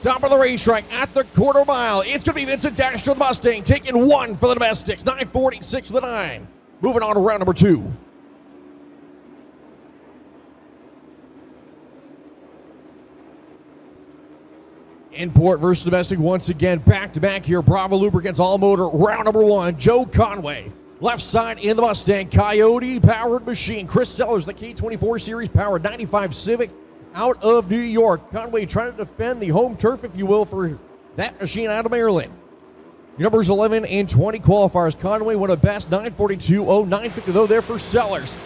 Top of the racetrack at the quarter mile. It's going to be Vincent Dasher the Mustang taking one for the domestics. 9:46 for the 9. Moving on to round number 2. Import versus domestic once again. Back-to-back here. Bravo Lubricants All Motor. Round number 1. Joe Conway. Left side in the Mustang. Coyote powered machine. Chris Sellers, the K24 Series powered 95 Civic out of New York. Conway trying to defend the home turf, if you will, for that machine out of Maryland. Numbers 11 and 20 qualifiers. Conway won a best 9:42.09 9:50 though there for Sellers.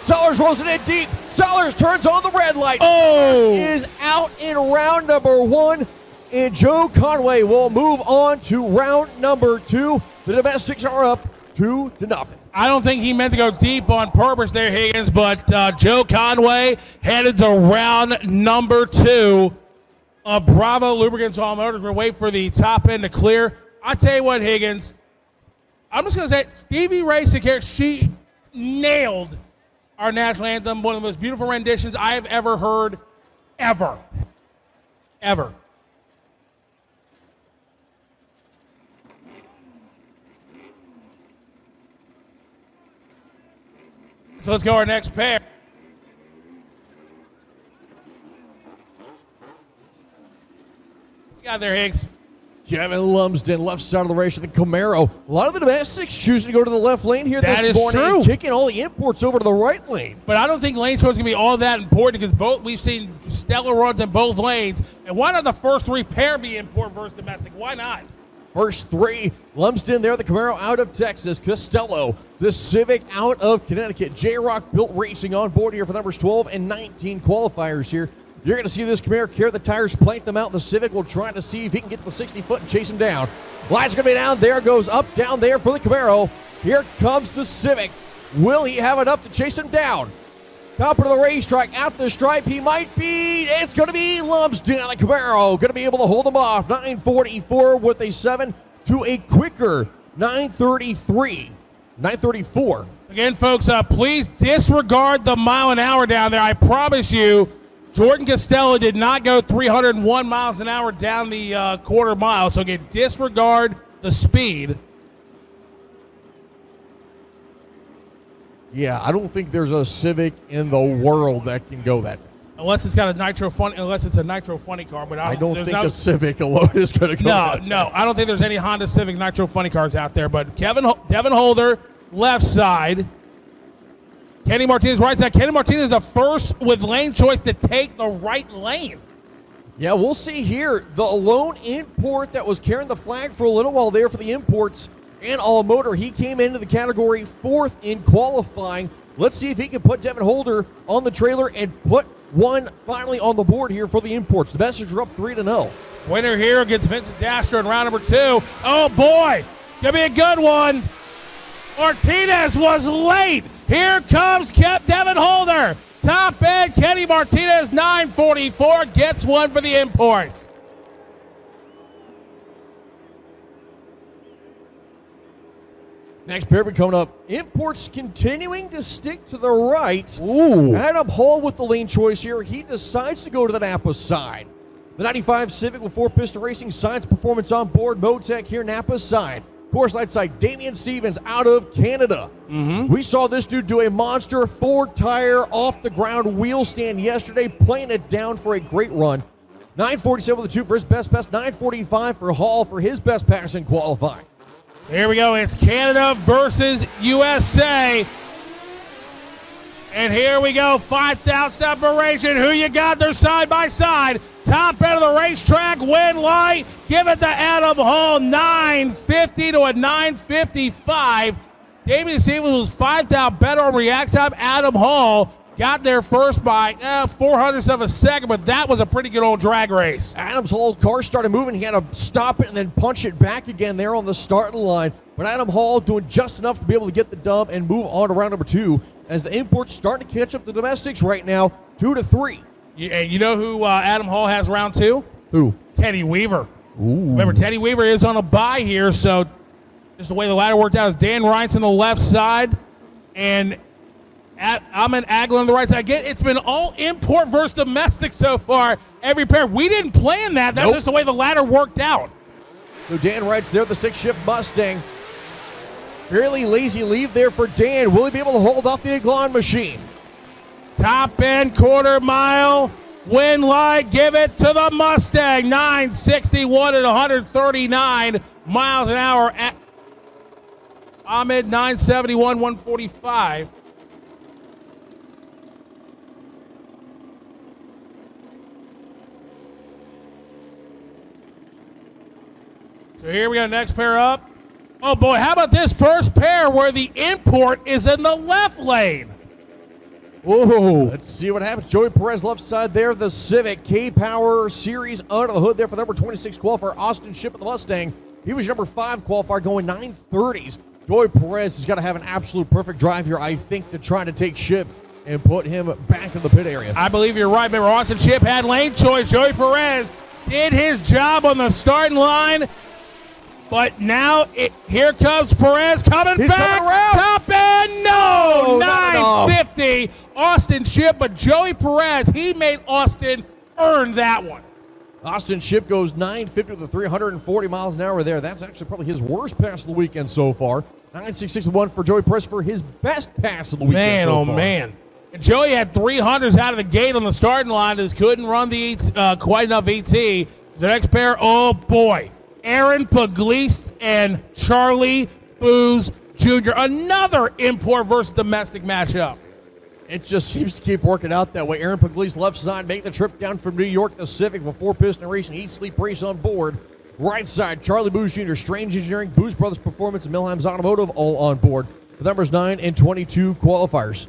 Sellers rolls it in deep. Sellers turns on the red light. Oh! Is out in round number 1. And Joe Conway will move on to round number 2. The domestics are up 2-0. I don't think he meant to go deep on purpose there, Higgins, but Joe Conway headed to round number 2 of Bravo Lubricants All Motors. We're waiting for the top end to clear. I tell you what, Higgins, I'm just going to say Stevie Racing here, she nailed our national anthem, one of the most beautiful renditions I have ever heard, ever. So let's go our next pair. You got there, Higgs. Kevin Lumsden, left side of the race with the Camaro. A lot of the domestics choosing to go to the left lane here this morning. True. Kicking all the imports over to the right lane. But I don't think lane choice is going to be all that important because we've seen stellar runs in both lanes. And why not the first 3 pair be import versus domestic? Why not? First 3, Lumsden there, the Camaro out of Texas. Costello, the Civic out of Connecticut. J-Rock Built Racing on board here for numbers 12 and 19 qualifiers here. You're going to see this Camaro carry the tires, plank them out. The Civic will try to see if he can get to the 60-foot and chase him down. Lights going to be down. There goes up, down there for the Camaro. Here comes the Civic. Will he have enough to chase him down? Top of the racetrack, at the stripe, he might be. It's going to be Lumsden on the Camaro. Going to be able to hold him off. 9:44 with a 7 to a quicker 9:33. 9:34. Again, folks, please disregard the mile an hour down there. I promise you, Jordan Costello did not go 301 miles an hour down the quarter mile. So again, disregard the speed. Yeah, I don't think there's a Civic in the world that can go that fast. Unless it's got a nitro funny, unless it's a nitro funny car, but I don't think a Civic alone is going to go. No, I don't think there's any Honda Civic nitro funny cars out there. But Devin Holder, left side. Kenny Martinez, right side. Kenny Martinez, the first with lane choice to take the right lane. Yeah, we'll see here. The lone import that was carrying the flag for a little while there for the imports and All Motor, he came into the category 4th in qualifying. Let's see if he can put Devin Holder on the trailer and put one finally on the board here for the imports. The Messengers are up 3-0. Winner here against Vincent Dasher in round number 2. Oh, boy. Gonna be a good one. Martinez was late. Here comes Devin Holder. Top end, Kenny Martinez, 9:44, gets one for the imports. Next pair be coming up. Imports continuing to stick to the right. Ooh. Adam Hall with the lane choice here. He decides to go to the Napa side. The 95 Civic with 4-piston racing, Science Performance on board. Motec here, Napa side. Course light side, Damian Stevens out of Canada. We saw this dude do a monster 4-tire off-the-ground wheel stand yesterday, playing it down for a great run. 9:47 with the 2 for his best pass. 9:45 for Hall for his best pass in qualifying. Here we go. It's Canada versus USA. And here we go. 5,000 separation. Who you got there side by side? Top end of the racetrack. Win light. Give it to Adam Hall. 9:50 to a 9:55. Damian Stevens was 5,000 better on react time. Adam Hall got there first by 400ths of a second, but that was a pretty good old drag race. Adam's Hall's car started moving. He had to stop it and then punch it back again there on the starting line. But Adam Hall doing just enough to be able to get the dub and move on to round number 2 as the imports starting to catch up the domestics right now, 2-3. And you know who Adam Hall has round 2? Who? Teddy Weaver. Ooh. Remember, Teddy Weaver is on a bye here, so just the way the ladder worked out is Dan Ryan's on the left side and Ahmed Agler on the right side. Again, it's been all import versus domestic so far. every pair. We didn't plan that. That's just the way the ladder worked out. So Dan writes there, the 6-shift Mustang. Fairly lazy leave there for Dan. Will he be able to hold off the Eglon machine? Top end quarter mile. Win light. Give it to the Mustang. 961 at 139 miles an hour. At Ahmed 971, 145. So here we go, next pair up. Oh boy, how about this first pair where the import is in the left lane? Whoa, let's see what happens. Joey Perez left side there, the Civic K-Power Series under the hood there for number 26 qualifier, Austin Shipp of the Mustang. He was number 5 qualifier going 930s. Joey Perez has got to have an absolute perfect drive here, I think, to try to take Shipp and put him back in the pit area. I believe you're right. Remember, Austin Shipp had lane choice. Joey Perez did his job on the starting line. But now, here comes Perez coming back. Around. Top end, no! 950. Austin Shipp, but Joey Perez, he made Austin earn that one. Austin Shipp goes 950 with 340 miles an hour there. That's actually probably his worst pass of the weekend so far. 966-1 for Joey Perez for his best pass of the weekend so far. Man. And Joey had 300s out of the gate on the starting line. Just couldn't run the quite enough ET. The next pair, oh boy. Aaron Pugliese and Charlie Booz Jr. Another import versus domestic matchup. It just seems to keep working out that way. Aaron Pugliese left side, making the trip down from New York, the Civic with 4-piston racing, Eat Sleep Race on board. Right side, Charlie Booz Jr., Strange Engineering, Booz Brothers Performance, and Milham's Automotive all on board. The numbers 9 and 22 qualifiers.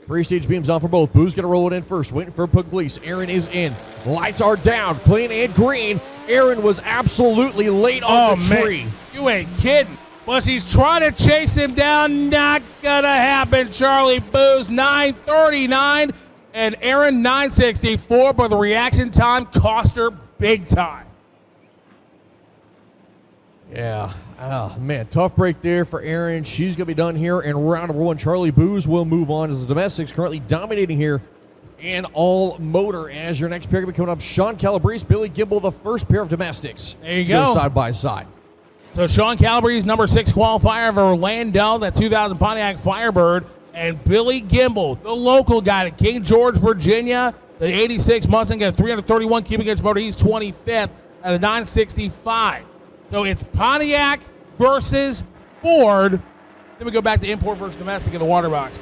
Pre-stage beams on for both. Boo's going to roll it in first, waiting for Pugliese. Aaron is in. Lights are down, clean and green. Aaron was absolutely late on the tree. You ain't kidding. Plus, he's trying to chase him down. Not going to happen. Charlie Booz, 939, and Aaron, 964, but the reaction time cost her big time. Yeah. Oh, man, tough break there for Aaron. She's going to be done here in round number 1. Charlie Booz will move on as the domestics currently dominating here and all motor. As your next pair going to be coming up, Sean Calabrese, Billy Gimbel, the first pair of domestics. There you go. Side by side. So Sean Calabrese, number 6 qualifier of Orlando, that 2000 Pontiac Firebird, and Billy Gimbel, the local guy at King George, Virginia, the 86 Mustang, got a 331 cubic inch motor. He's 25th at a 965. So it's Pontiac versus Ford. Then we go back to import versus domestic in the water box.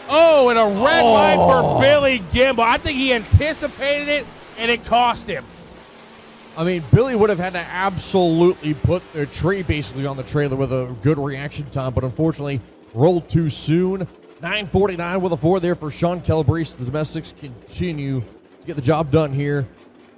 Oh, and a red light for Billy Gimbel. I think he anticipated it, and it cost him. I mean, Billy would have had to absolutely put the tree basically on the trailer with a good reaction time, but unfortunately rolled too soon. 949 with a 4 there for Sean Calabrese. The domestics continue to get the job done here.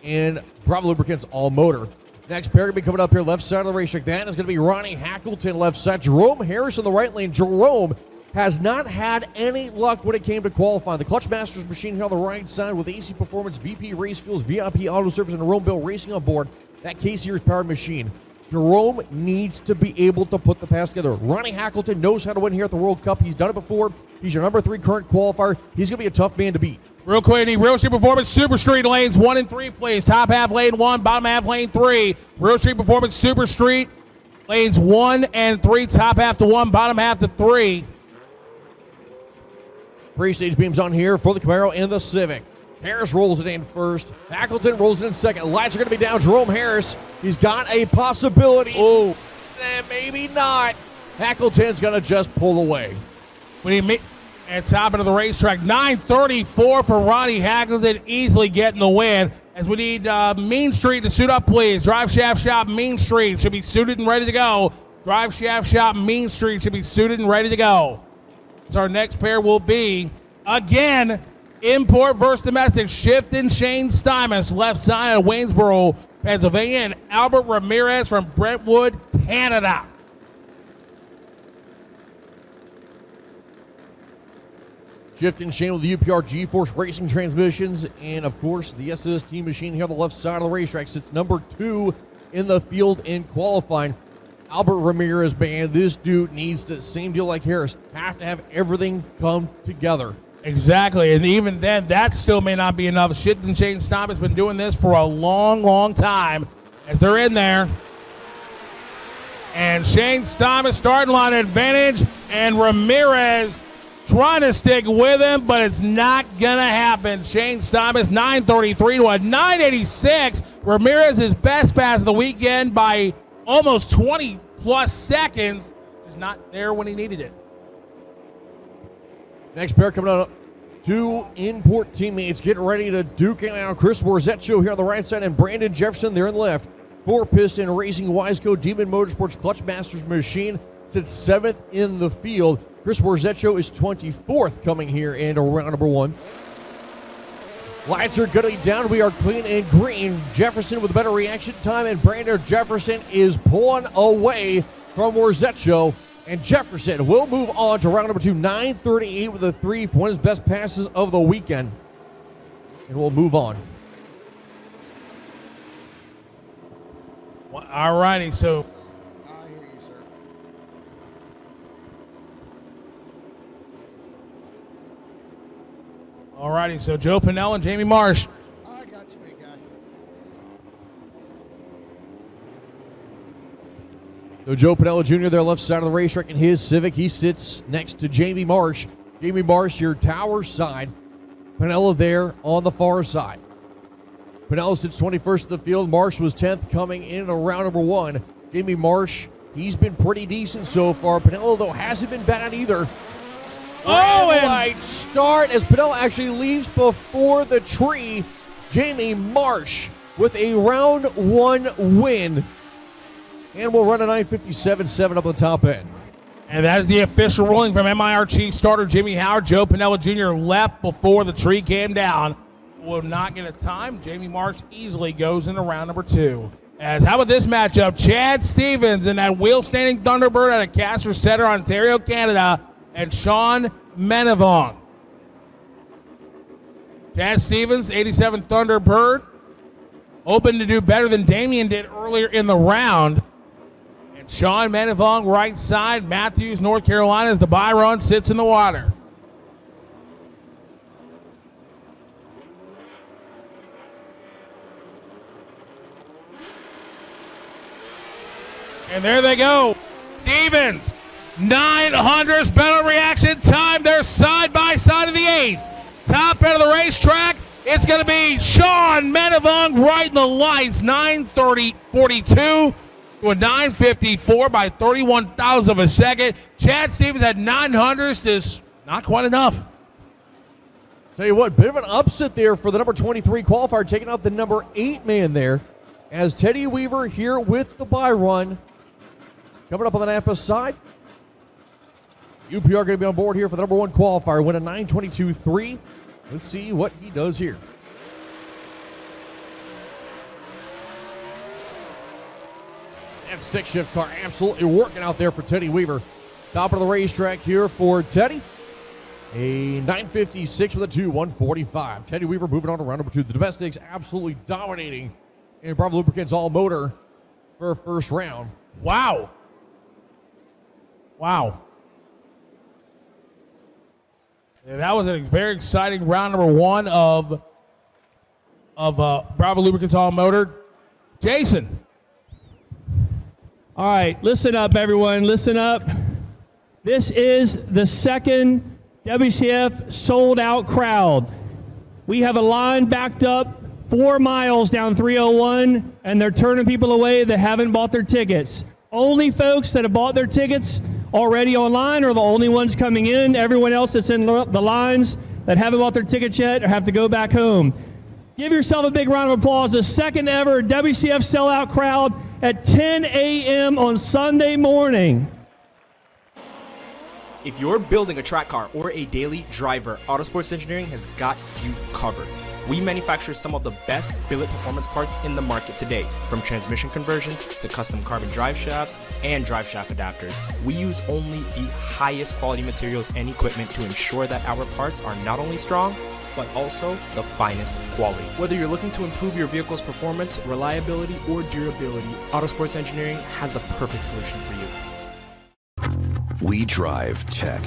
And Bravo Lubricants all motor. Next pair going to be coming up here left side of the racetrack. That is going to be Ronnie Hackleton left side. Jerome Harris in the right lane. Jerome has not had any luck when it came to qualifying. The Clutch Masters machine here on the right side with AC Performance, VP Race Fuels, VIP Auto Service, and Jerome Bill Racing on board. That K-Series powered machine. Jerome needs to be able to put the pass together. Ronnie Hackleton knows how to win here at the World Cup. He's done it before. He's your number 3 current qualifier. He's going to be a tough man to beat. Real quick, Real Street Performance Super Street lanes 1 and 3, please. Top half lane 1, bottom half lane 3. Real Street Performance Super Street lanes 1 and 3, top half to 1, bottom half to 3. Pre-stage beams on here for the Camaro and the Civic. Harris rolls it in first. Hackleton rolls it in second. Lights are going to be down. Jerome Harris, he's got a possibility. Oh, maybe not. Hackleton's going to just pull away. At top of the racetrack, 934 for Ronnie Hackleton, easily getting the win. As we need Mean Street to suit up, please. Drive Shaft Shop Mean Street should be suited and ready to go. Drive Shaft Shop Mean Street should be suited and ready to go. So our next pair will be, again, import versus domestic. Shifton Shane Stymons, left side of Waynesboro, Pennsylvania, and Albert Ramirez from Brentwood, Canada. Shifton Shane with the UPR G-Force Racing transmissions. And, of course, the SST machine here on the left side of the racetrack sits number 2 in the field in qualifying. Albert Ramirez, man, this dude needs to, same deal like Harris, have to have everything come together. Exactly, and even then, that still may not be enough. Shane Staub has been doing this for a long, long time as they're in there. And Shane Staub is starting line advantage, and Ramirez trying to stick with him, but it's not going to happen. Shane Staub is 933 to a 986. Ramirez's best pass of the weekend by almost 20-plus seconds. Is not there when he needed it. Next pair coming up, two import teammates getting ready to duke it out. Chris Borzetcho here on the right side and Brandon Jefferson there on the left. Four-piston Racing Wiseco Demon Motorsports Clutch Masters machine sits 7th in the field. Chris Borzetcho is 24th coming here in round number 1. Lights are going to be down. We are clean and green. Jefferson with a better reaction time, and Brandon Jefferson is pulling away from Borzetcho. And Jefferson will move on to round number 2, 938 with a 3 for one of his best passes of the weekend. And we'll move on. Well, all righty, so. I hear you, sir. All righty, so Joe Pinnell and Jamie Marsh. I got you, big guy. So Joe Pinella Jr. there left side of the racetrack in his Civic. He sits next to Jamie Marsh. Jamie Marsh here tower side. Pinella there on the far side. Pinella sits 21st in the field. Marsh was 10th coming in round number 1. Jamie Marsh, he's been pretty decent so far. Pinella, though, hasn't been bad either. Oh, Red and light start as Pinella actually leaves before the tree. Jamie Marsh with a round 1 win. And we'll run a 9:57.7 up the top end. And that is the official ruling from MIR Chief Starter Jimmy Howard. Joe Pinella Jr. left before the tree came down. Will not get a time. Jamie Marsh easily goes into round number 2. As how about this matchup? Chad Stevens in that wheel-standing Thunderbird out of Castor Center, Ontario, Canada, and Sean Menavong. Chad Stevens, 87 Thunderbird, hoping to do better than Damian did earlier in the round. And Sean Menavong, right side. Matthews, North Carolina, as the Byron sits in the water. And there they go. Stevens, 900th better reaction time. They're side by side in the 8th. Top end of the racetrack. It's going to be Sean Menavong right in the lights. 9:30.42 to a 9:54 by 31,000 of a second. Chad Stevens had 900th. Is not quite enough. Tell you what, bit of an upset there for the number 23 qualifier, taking out the number 8 man there. As Teddy Weaver here with the bye run. Coming up on the Napa side, UPR going to be on board here for the number 1 qualifier. Win a 9:22.3. Let's see what he does here. That stick shift car absolutely working out there for Teddy Weaver. Top of the racetrack here for Teddy. A 9:56 with a 2:145. Teddy Weaver moving on to round number 2. The domestics absolutely dominating in Bravo Lubricants all motor for first round. Wow. Wow. Yeah, that was a very exciting round number 1 of Bravo Lubricants All Motor. Jason. All right, listen up, everyone. Listen up. This is the second WCF sold-out crowd. We have a line backed up 4 miles down 301, and they're turning people away that haven't bought their tickets. Only folks that have bought their tickets already online are the only ones coming in. Everyone else that's in the lines that haven't bought their tickets yet or have to go back home. Give yourself a big round of applause. The second ever WCF sellout crowd at 10 a.m. on Sunday morning. If you're building a track car or a daily driver, Autosports Engineering has got you covered. We manufacture some of the best billet performance parts in the market today, from transmission conversions to custom carbon drive shafts and drive shaft adapters. We use only the highest quality materials and equipment to ensure that our parts are not only strong, but also the finest quality. Whether you're looking to improve your vehicle's performance, reliability, or durability, Autosports Engineering has the perfect solution for you. We drive tech.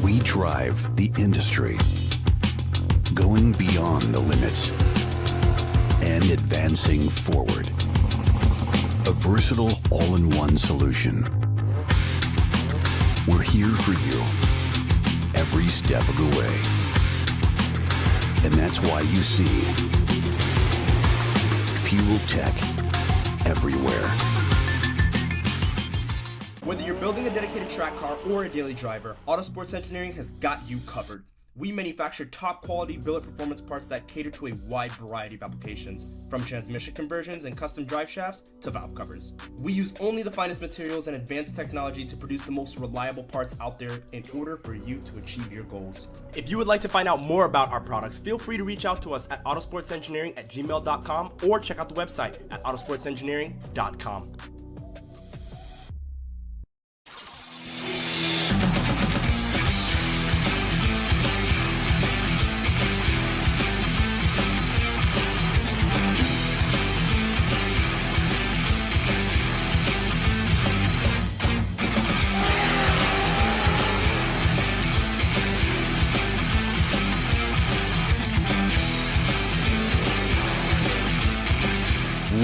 We drive the industry. Going beyond the limits and advancing forward. A versatile all-in-one solution. We're here for you every step of the way. And that's why you see Fuel Tech everywhere. Whether you're building a dedicated track car or a daily driver, Autosports Engineering has got you covered. We manufacture top quality billet performance parts that cater to a wide variety of applications, from transmission conversions and custom drive shafts to valve covers. We use only the finest materials and advanced technology to produce the most reliable parts out there in order for you to achieve your goals. If you would like to find out more about our products, feel free to reach out to us at autosportsengineering@gmail.com or check out the website at autosportsengineering.com.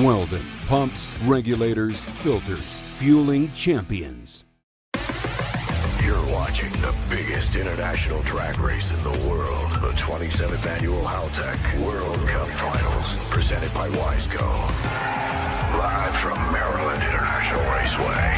Weldon, pumps, regulators, filters, fueling champions. You're watching the biggest international drag race in the world, the 27th Annual Haltech World Cup Finals, presented by Wiseco. Live from Maryland International Raceway.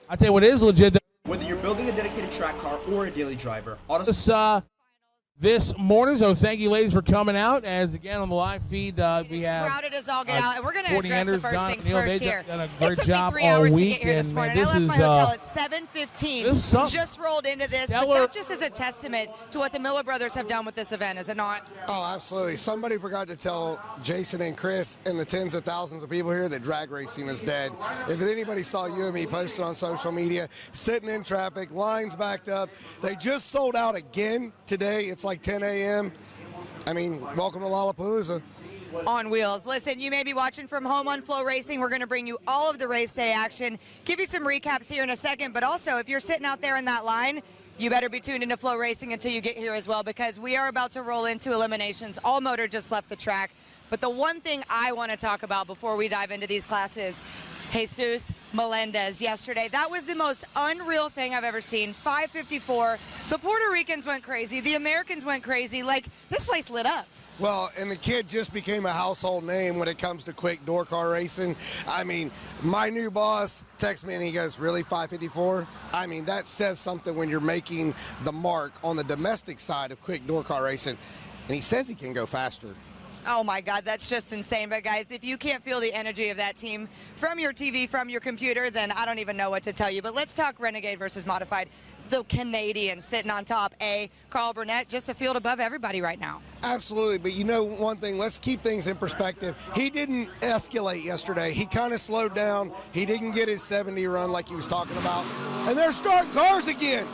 I'll tell you what is legit. Whether you're building a dedicated track car or a daily driver, This morning, so thank you, ladies, for coming out. As again on the live feed, we have crowded as all get out, and we're going to address the first things Neil, first they've here. done a great It took job me 3 all hours week, to get here this and morning. man, I left my hotel at 7:15. this is something. Just rolled into this, but Stellar. that just is a testament to what the Miller brothers have done with this event, is it not? Oh, absolutely. Somebody forgot to tell Jason and Chris and the tens of thousands of people here that drag racing is dead. If anybody saw you and me posted on social media, sitting in traffic, lines backed up, they just sold out again today. It's like 10 a.m. I mean, welcome to Lollapalooza. On wheels. Listen, you may be watching from home on FloRacing. We're going to bring you all of the race day action, give you some recaps here in a second, but also if you're sitting out there in that line, you better be tuned into FloRacing until you get here as well, because we are about to roll into eliminations. All motor just left the track. But the one thing I want to talk about before we dive into these classes, Jesus Melendez yesterday. That was the most unreal thing I've ever seen. 554. The Puerto Ricans went crazy. The Americans went crazy. Like, this place lit up. Well, and the kid just became a household name when it comes to quick door car racing. I mean, my new boss texts me and he goes, really, 554? I mean, that says something when you're making the mark on the domestic side of quick door car racing. And he says he can go faster. Oh my God, that's just insane. But guys, if you can't feel the energy of that team from your TV, from your computer, then I don't even know what to tell you. But let's talk Renegade versus Modified. The Canadians sitting on top. Carl Burnett, just a field above everybody right now. Absolutely, but you know one thing, let's keep things in perspective. He didn't escalate yesterday. He kind of slowed down. He didn't get his 70 run like he was talking about. And they're starting cars again.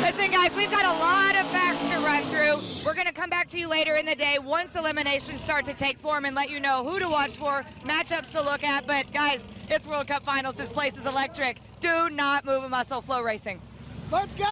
Listen, guys, we've got a lot of facts to run through. We're going to come back to you later in the day once eliminations start to take form and let you know who to watch for, matchups to look at. But, guys, it's World Cup Finals. This place is electric. Do not move a muscle. FloRacing. Let's go.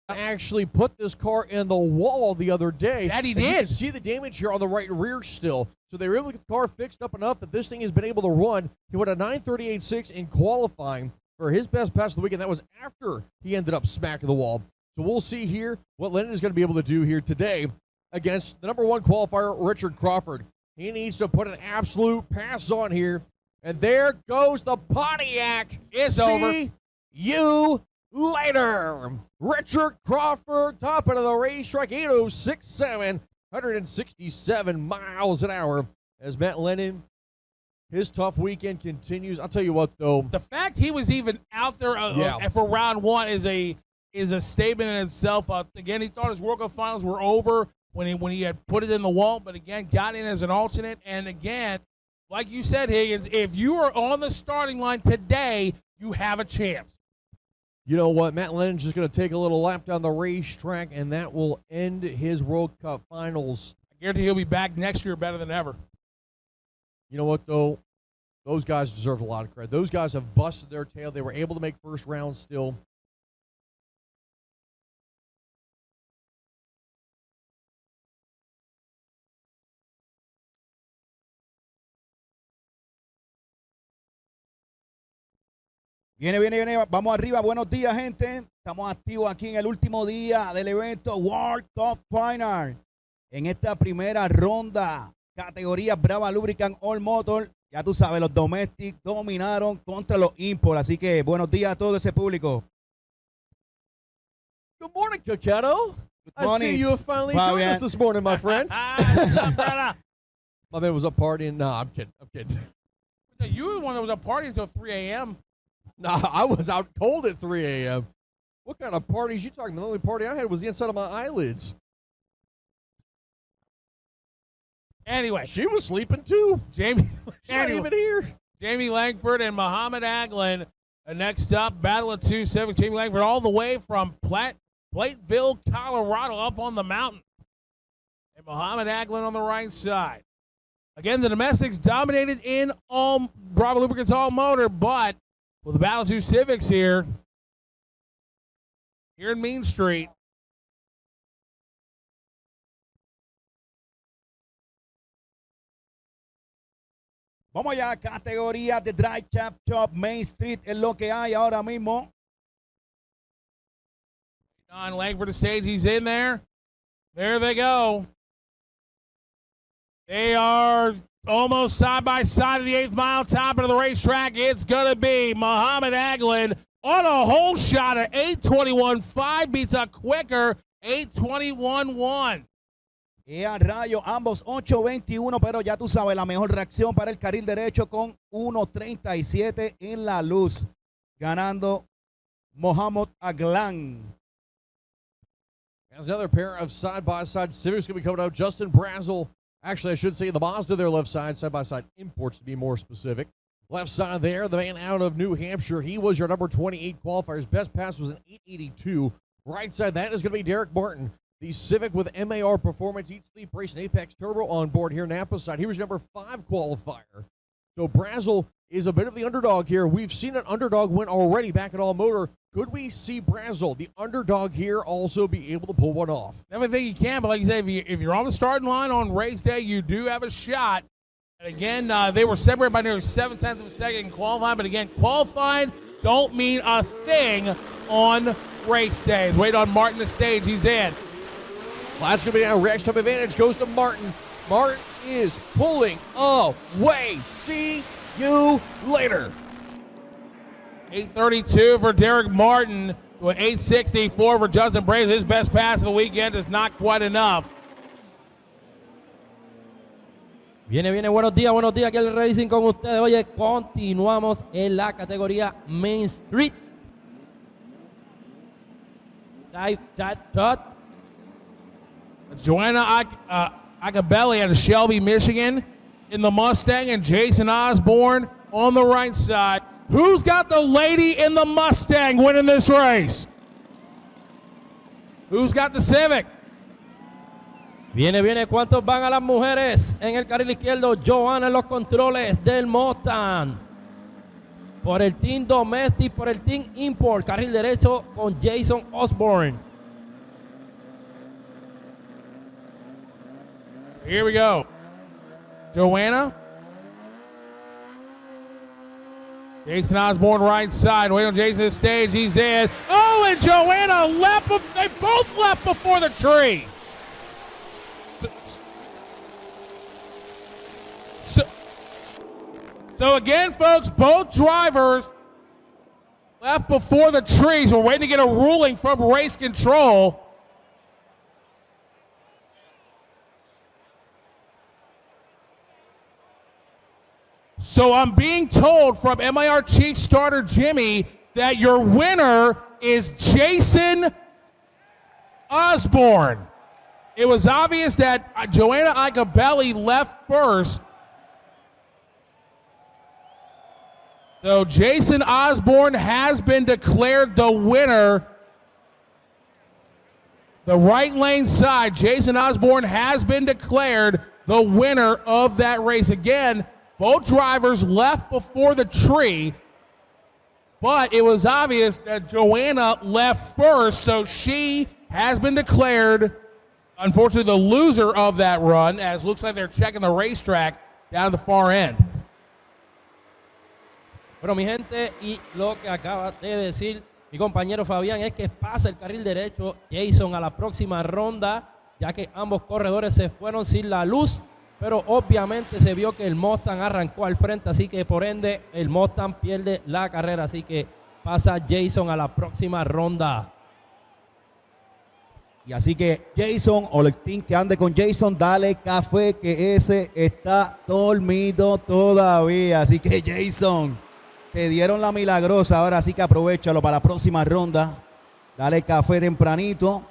Actually put this car in the wall the other day. That he And you did. can see the damage here on the right rear still. So they were able to get the car fixed up enough that this thing has been able to run. He went a 9:38.6 in qualifying for his best pass of the weekend. That was after he ended up smacking the wall. So we'll see here what Lennon is going to be able to do here today against the number one qualifier, Richard Crawford. He needs to put an absolute pass on here. And there goes the Pontiac. It's over. See you later. Richard Crawford, top end of the racetrack, 806.7, 167 miles an hour. As Matt Lennon, his tough weekend continues. I'll tell you what, though. The fact he was even out there Yeah. for round one is a is a statement in itself. Again, he thought his World Cup finals were over when he had put it in the wall, but again, got in as an alternate. And again, like you said, Higgins, if you are on the starting line today, you have a chance. You know what? Matt Lennon's just going to take a little lap down the racetrack, and that will end his World Cup finals. I guarantee he'll be back next year better than ever. You know what, though? Those guys deserve a lot of credit. Those guys have busted their tail. They were able to make first round still. Viene, vamos arriba, buenos días gente, estamos activos aquí en el último día del evento World Cup Final, en esta primera ronda, categoría Brava Lubricant All Motor, ya tú sabes, los domestic dominaron contra los import, así que buenos días a todo ese público. Good morning, Coquetto. I see you have finally joined us this morning, my friend. My man was up partying. No, I'm kidding. You were the one that was up partying until 3 a.m. Nah, I was out cold at 3 a.m. What kind of parties you talking? The only party I had was the inside of my eyelids. Anyway. She was sleeping too. She's not even here. Jamie Langford and Muhammad Aglin. Next up, battle of 2 Civics. Jamie Langford all the way from Plateville, Colorado, up on the mountain. And Muhammad Aglin on the right side. Again, the domestics dominated in all Bravo Lubricants All Motor, but with the battle of 2 Civics here in Main Street. Vamos allá, categoría de Dry Chop Shop Main Street es lo que hay ahora mismo. Don Langford the stage, he's in there. There they go. They are almost side by side of the 8th mile, top of the racetrack. It's going to be Muhammad Aglin on a whole shot at 8:21.5, beats a quicker 8:21.1. A rayo, ambos 8.21, pero ya tú sabes, la mejor reacción para el carril derecho con 1.37 en la luz, ganando Muhammad Aglin. As another pair of side-by-side Civics going to be coming out. Justin Brazel. Actually, I should say the Mazda their left side-by-side imports to be more specific. Left side there, the man out of New Hampshire. He was your number 28 qualifier. His best pass was an 882. Right side, that is going to be Derek Martin. The Civic with MAR Performance, Eat, Sleep, Race, and Apex Turbo on board here. Napa side, he was your number 5 qualifier. So Brazel is a bit of the underdog here. We've seen an underdog win already back at All Motor. Could we see Brazel, the underdog here, also be able to pull one off? I think you can, but like you said, if you're on the starting line on race day, you do have a shot. And again, they were separated by nearly 0.7 of a second in qualifying, but again, qualifying don't mean a thing on race days. Wait on Martin the stage, he's in. Well, that's going to be now. Reaction time advantage goes to Martin. Martin is pulling away. See you later. 8:32 for Derek Martin to an 8:64 for Justin Brazel. His best pass of the weekend is not quite enough. Viene, buenos días, aquí el Racing con ustedes. Oye, continuamos en la categoría Main Street. Dive, shot. It's Joanna Agabelli out of Shelby, Michigan in the Mustang, and Jason Osborne on the right side. Who's got the lady in the Mustang winning this race? Who's got the Civic? Viene, ¿cuántos van a las mujeres? En el carril izquierdo, Joanna en los controles del Mustang. Por el Team Domestic, por el Team Import, carril derecho con Jason Osborne. Here we go. Joanna. Jason Osborne right side. Wait on Jason's stage. He's in. Oh, and Joanna left. They both left before the tree. So again, folks, both drivers left before the trees. We're waiting to get a ruling from race control. So I'm being told from MIR Chief Starter Jimmy that your winner is Jason Osborne. It was obvious that Joanna Icabelli left first. So Jason Osborne has been declared the winner. The right lane side, Jason Osborne has been declared the winner of that race. Again, both drivers left before the tree, but it was obvious that Joanna left first, so she has been declared, unfortunately, the loser of that run, as looks like they're checking the racetrack down at the far end. Bueno, mi gente, y lo que acaba de decir mi compañero Fabián es que pasa el carril derecho Jason a la próxima ronda, ya que ambos corredores se fueron sin la luz, pero obviamente se vio que el Mustang arrancó al frente, así que por ende el Mustang pierde la carrera, así que pasa Jason a la próxima ronda. Y así que Jason, o el team que ande con Jason, dale café, que ese está dormido todavía. Así que Jason, te dieron la milagrosa, ahora sí que aprovechalo para la próxima ronda. Dale café tempranito.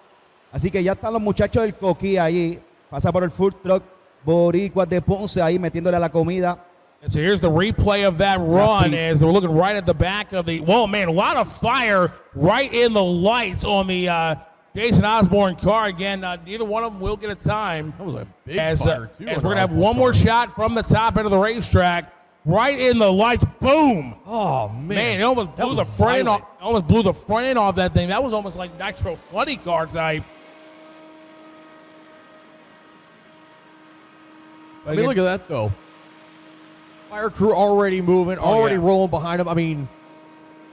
Así que ya están los muchachos del Coquí allí. Pasa por el food truck Boricuas de Ponce ahí metiéndole a la comida. And so here's the replay of that run as they're looking right at the back of the, whoa, man, a lot of fire right in the lights on the Jason Osborne car. Again, neither one of them will get a time. That was a big fire, too. As we're going to have one more shot from the top end of the racetrack. Right in the lights, boom! Oh man, it almost blew the front end off. Almost blew the front end off that thing. That was almost like nitro floody car type. I mean, look at that though. Fire crew already moving, already rolling behind him. I mean,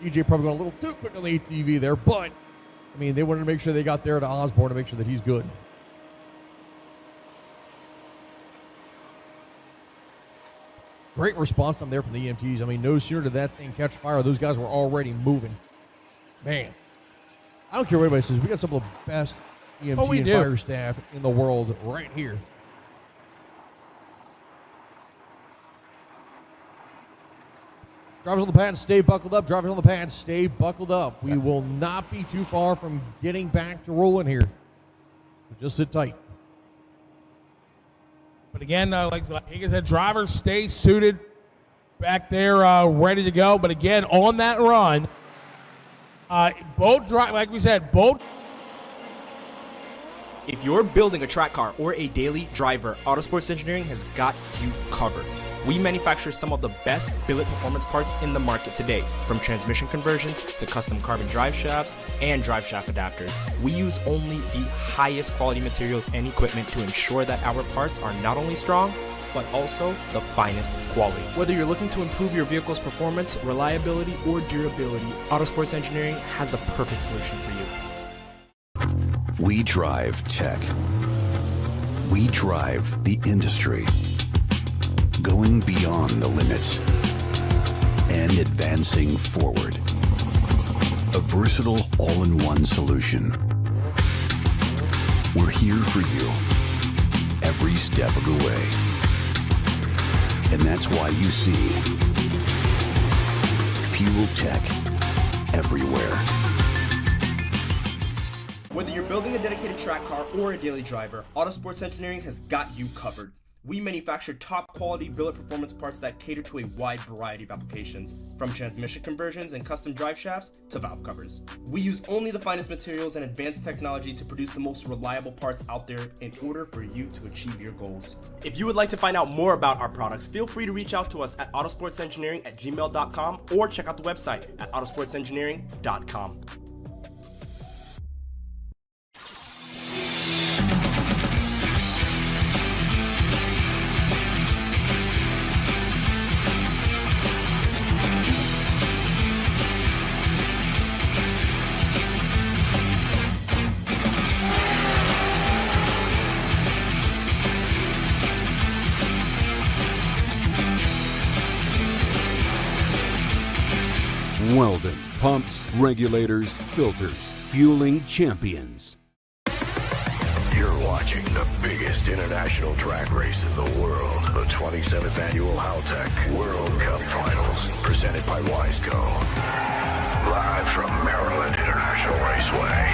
DJ probably going a little too quick on the ATV there, but I mean, they wanted to make sure they got there to Osborne to make sure that he's good. Great response time there from the EMTs. I mean, no sooner did that thing catch fire, those guys were already moving. Man, I don't care what anybody says. We got some of the best EMT and fire staff in the world right here. Drivers on the pad, stay buckled up. Drivers on the pad, stay buckled up. We will not be too far from getting back to rolling here. Just sit tight. But again, like Higgins said, drivers stay suited back there, ready to go. But again, on that run, both like we said, both. If you're building a track car or a daily driver, Autosports Engineering has got you covered. We manufacture some of the best billet performance parts in the market today, from transmission conversions to custom carbon drive shafts and drive shaft adapters. We use only the highest quality materials and equipment to ensure that our parts are not only strong, but also the finest quality. Whether you're looking to improve your vehicle's performance, reliability, or durability, Autosports Engineering has the perfect solution for you. We drive tech. We drive the industry. Going beyond the limits and advancing forward. A versatile all-in-one solution. We're here for you every step of the way. And that's why you see Fuel Tech everywhere. Whether you're building a dedicated track car or a daily driver, Autosports Engineering has got you covered. We manufacture top quality billet performance parts that cater to a wide variety of applications, from transmission conversions and custom drive shafts to valve covers. We use only the finest materials and advanced technology to produce the most reliable parts out there in order for you to achieve your goals. If you would like to find out more about our products, feel free to reach out to us at autosportsengineering@gmail.com or check out the website at autosportsengineering.com. Weldon pumps, regulators, filters, fueling champions. You're watching the biggest international drag race in the world. The 27th Annual Haltech World Cup Finals. presented by Wiseco. Live from Maryland International Raceway.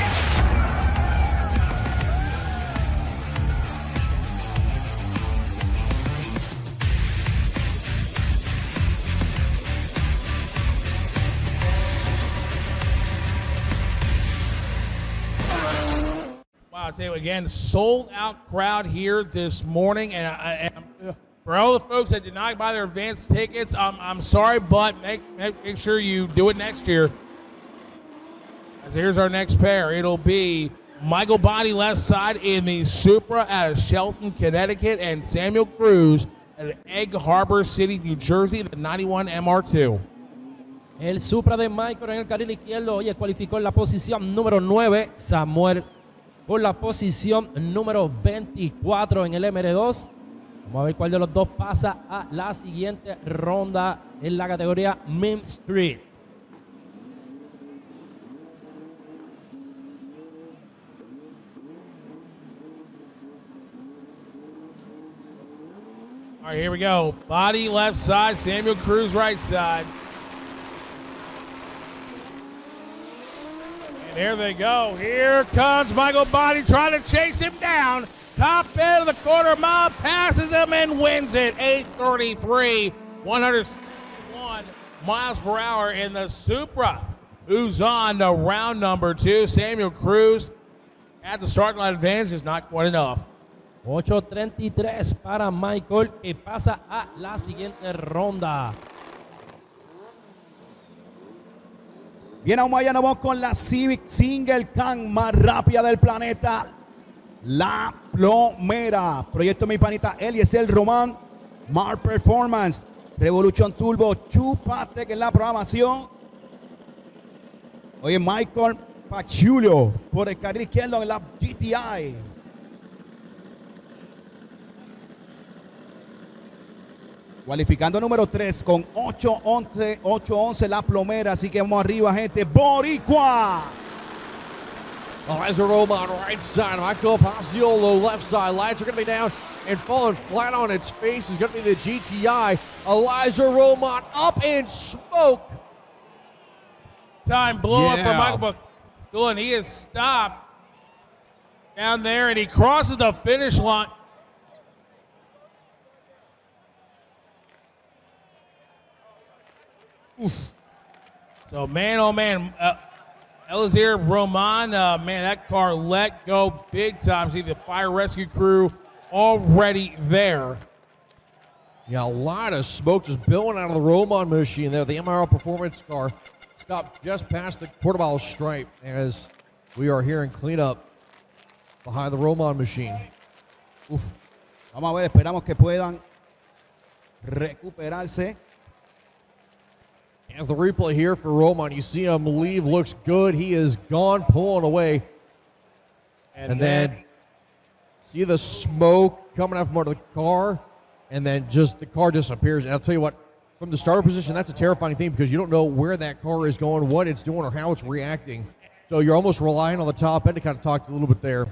Wow, I'll tell you again, sold out crowd here this morning, and for all the folks that did not buy their advance tickets, I'm sorry, but make sure you do it next year. As here's our next pair. It'll be Michael Body left side in the Supra out of Shelton, Connecticut, and Samuel Cruz at Egg Harbor City, New Jersey, the 91 MR2. El Supra de Michael en el carril izquierdo, oye, cualificó en la posición número 9. Samuel por la posición número 24 en el MR2. Vamos a ver cuál de los dos pasa a la siguiente ronda en la categoría Main Street. All right, here we go. Body left side, Samuel Cruz right side. And here they go. Here comes Michael Body trying to chase him down. Top end of the quarter mile, passes him and wins it. 8:33, 161 miles per hour in the Supra. Who's on to round number 2? Samuel Cruz at the start line advantage is not quite enough. 8:33 para Michael, que pasa a la siguiente ronda. Bien, aún allá nos vamos con la Civic Single Cam más rápida del planeta. La Plomera. Proyecto mi panita Eliezer Román. Mar Performance. Revolution Turbo. Chúpate que es la programación. Oye, Michael Pachulio por el carril izquierdo en la GTI. Cualificando número 3 con 8-11 la Plomera. Así que vamos arriba, gente. Boricua. Eliza Roman right side, Michael Paciolo left side. Lights are going to be down and falling flat on its face is going to be the GTI. Eliza Roman up in smoke. Time blow up for Michael Paciolo, and he is stopped down there, and he crosses the finish line. Oof. So, man, oh, man. Eliza Roman, man, that car let go big time. See the fire rescue crew already there. Yeah, a lot of smoke just billowing out of the Roman machine there. The MRL Performance car stopped just past the quarter-mile stripe as we are hearing cleanup behind the Roman machine. Uf. Vamos a ver, esperamos que puedan recuperarse. As the replay here for Roman, you see him leave, looks good. He is gone, pulling away. And then see the smoke coming out from under the car, and then just the car disappears. And I'll tell you what, from the starter position, that's a terrifying thing because you don't know where that car is going, what it's doing, or how it's reacting. So you're almost relying on the top end to kind of talk a little bit there.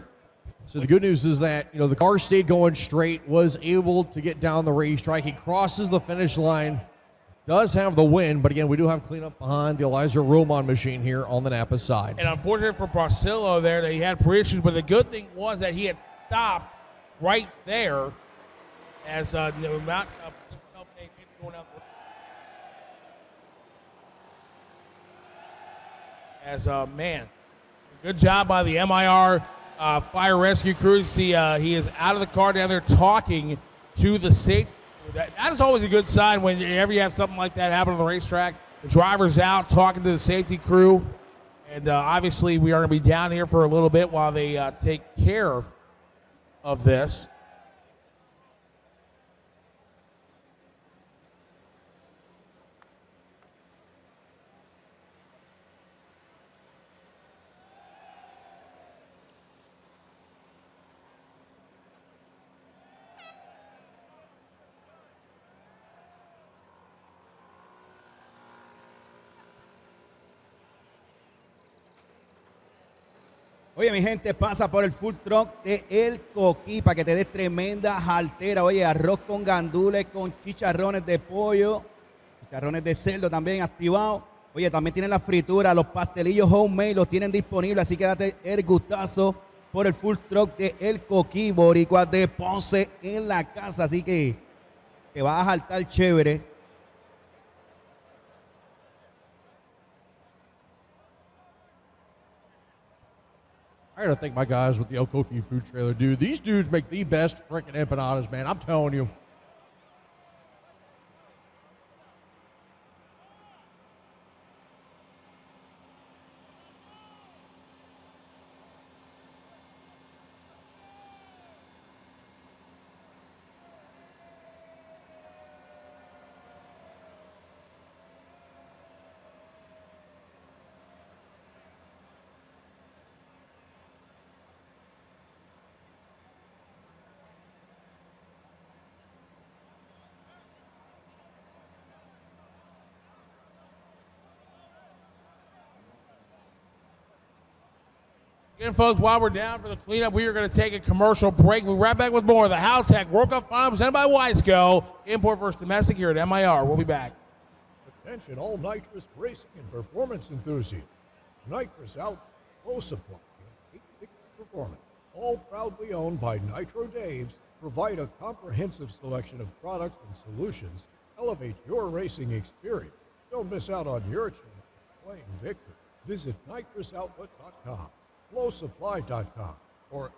So the good news is that, you know, the car stayed going straight, was able to get down the racetrack. He crosses the finish line. Does have the win, but again, we do have cleanup behind the Eliza Roman machine here on the Napa side. And unfortunate for Porcello there that he had issues, but the good thing was that he had stopped right there as the amount of going out. As man, good job by the MIR fire rescue crew. See, he is out of the car down there talking to the safety. That is always a good sign whenever you have something like that happen on the racetrack. The driver's out talking to the safety crew. And obviously we are going to be down here for a little bit while they take care of this. Oye, mi gente, pasa por el full truck de El Coquí para que te des tremenda jaltera. Oye, arroz con gandules, con chicharrones de pollo, chicharrones de cerdo también activados. Oye, también tienen la fritura, los pastelillos homemade, los tienen disponibles, así que date el gustazo por el full truck de El Coquí Boricua de Ponce en la casa. Así que te vas a jaltar chévere. I gotta thank my guys with the El Coquí food trailer, dude. These dudes make the best freaking empanadas, man. I'm telling you. Again, folks, while we're down for the cleanup, we are going to take a commercial break. We'll be right back with more of the Howtech World Cup Final presented by Wiseco. Import versus domestic here at MIR. We'll be back. Attention all nitrous racing and performance enthusiasts. Nitrous out, low supply, and performance, all proudly owned by Nitro Daves, provide a comprehensive selection of products and solutions to elevate your racing experience. Don't miss out on your chance of playing victory. Visit nitrousoutlet.com, flowsupply.com, or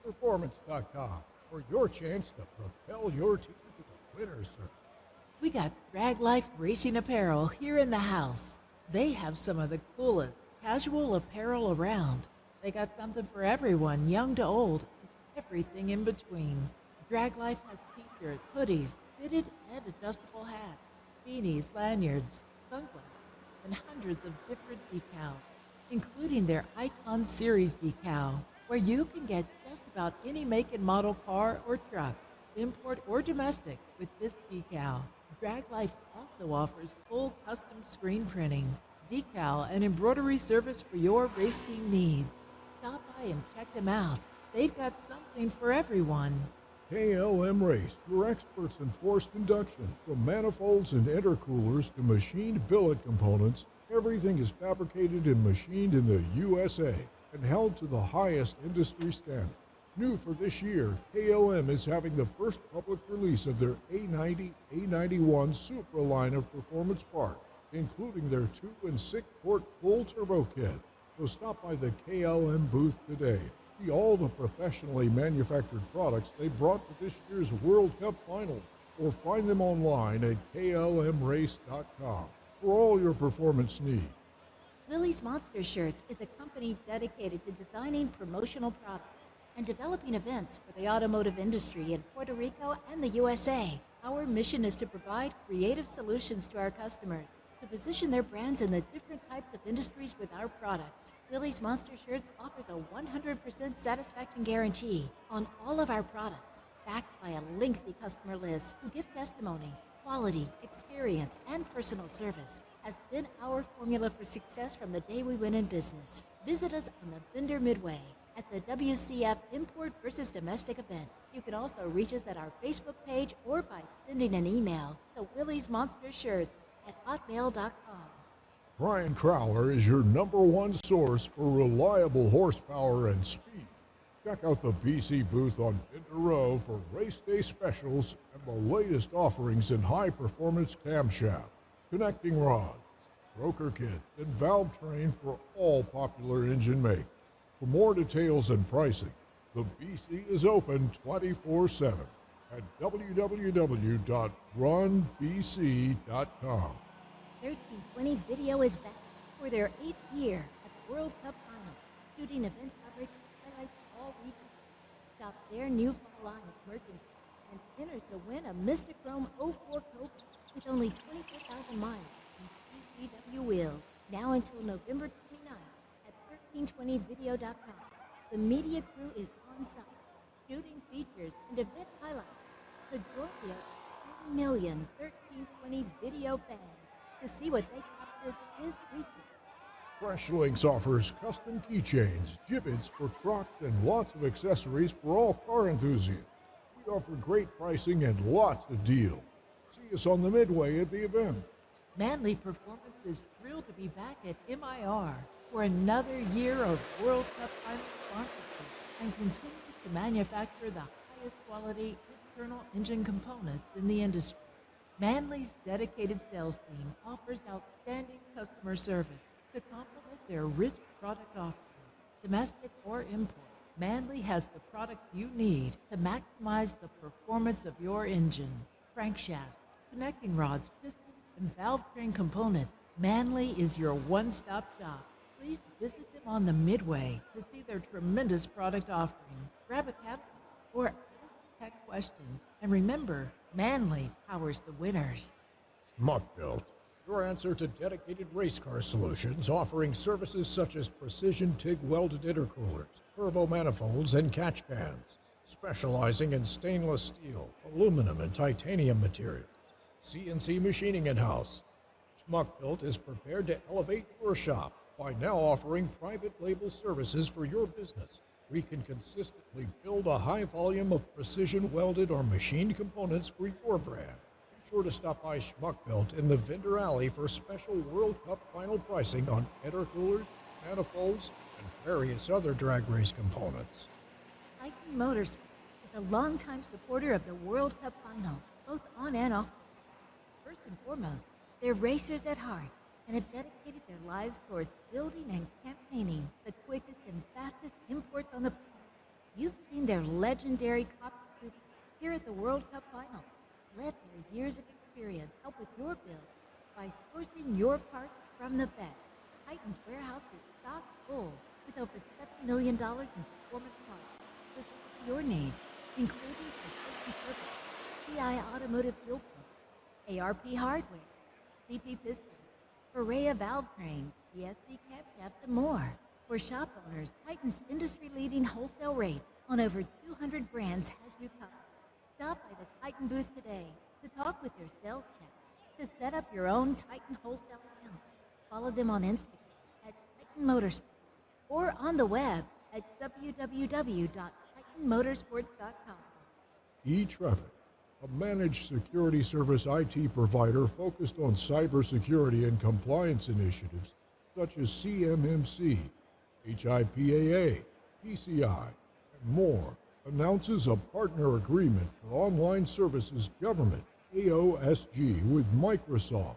performance.com for your chance to propel your team to the winner's circle. We got Drag Life Racing Apparel here in the house. They have some of the coolest casual apparel around. They got something for everyone, young to old, and everything in between. Drag Life has t-shirts, hoodies, fitted and adjustable hats, beanies, lanyards, sunglasses, and hundreds of different decals, including their Icon Series decal, where you can get just about any make and model car or truck, import or domestic, with this decal. Drag Life also offers full custom screen printing, decal, and embroidery service for your race team needs. Stop by and check them out. They've got something for everyone. KLM Race, your experts in forced induction. From manifolds and intercoolers to machined billet components, everything is fabricated and machined in the USA and held to the highest industry standard. New for this year, KLM is having the first public release of their A90, A91 Supra line of performance parts, including their 2- and 6-quart full turbo kit. So stop by the KLM booth today. See all the professionally manufactured products they brought to this year's World Cup Final, or find them online at klmrace.com for all your performance needs. Lily's Monster Shirts is a company dedicated to designing promotional products and developing events for the automotive industry in Puerto Rico and the USA. Our mission is to provide creative solutions to our customers to position their brands in the different types of industries with our products. Lily's Monster Shirts offers a 100% satisfaction guarantee on all of our products, backed by a lengthy customer list who give testimony. Quality, experience, and personal service has been our formula for success from the day we went in business. Visit us on the Vendor Midway at the WCF Import versus Domestic event. You can also reach us at our Facebook page or by sending an email to Willy'sMonsterShirts@hotmail.com. Brian Crowler is your #1 source for reliable horsepower and speed. Check out the BC booth on Binder Row for race day specials and the latest offerings in high-performance camshaft, connecting rod, broker kit, and valve train for all popular engine makes. For more details and pricing, the BC is open 24/7 at www.runbc.com. 1320 Video is back for their 8th year at the World Cup Final, shooting event coverage highlights all weekend. Shop their new fall line of merchandise and enter to win a Mystichrome 04 Cobra with only 24,000 miles and CCW wheels, now until November 29th at 1320video.com. The media crew is on site, shooting features and event highlights to join the 10 million 1320 Video fans to see what they captured this weekend. Fresh Links offers custom keychains, gibbets for Crocs, and lots of accessories for all car enthusiasts. We offer great pricing and lots of deals. See us on the midway at the event. Manly Performance is thrilled to be back at MIR for another year of World Cup final sponsorship and continues to manufacture the highest quality internal engine components in the industry. Manly's dedicated sales team offers outstanding customer service to complement their rich product offering. Domestic or import, Manly has the products you need to maximize the performance of your engine. Crankshaft, connecting rods, pistons, and valve train components. Manly is your one-stop shop. Please visit them on the Midway to see their tremendous product offering. Grab a catalog or ask tech questions. And remember, Manly powers the winners. Schmuckbelt, your answer to dedicated race car solutions, offering services such as precision TIG welded intercoolers, turbo manifolds, and catch cans, specializing in stainless steel, aluminum, and titanium materials. CNC machining in-house. Schmuckbelt is prepared to elevate your shop by now offering private label services for your business. We can consistently build a high volume of precision welded or machined components for your brand. Be sure to stop by Schmuckbelt in the vendor alley for special World Cup final pricing on intercoolers, manifolds, and various other drag race components. Titan Motorsports is a longtime supporter of the World Cup finals, both on and off. First and foremost, they're racers at heart and have dedicated their lives towards building and campaigning the quickest and fastest imports on the planet. You've seen their legendary Copper Super here at the World Cup finals. Let their years of experience help with your build by sourcing your parts from the best. Titan's warehouse is stocked full with over $7 million in performance parts specific to your needs, including precision turbo, CI automotive fuel pumps, ARP hardware, CP pistons, Berea valve train, GSC camshaft, and more. For shop owners, Titan's industry-leading wholesale rates on over 200 brands has you covered. Stop by the Titan booth today to talk with their sales tech to set up your own Titan wholesale account. Follow them on Instagram at Titan Motorsports or on the web at www.titanmotorsports.com. eTraffic, a managed security service IT provider focused on cybersecurity and compliance initiatives such as CMMC, HIPAA, PCI, and more, announces a partner agreement for online services government, AOSG, with Microsoft.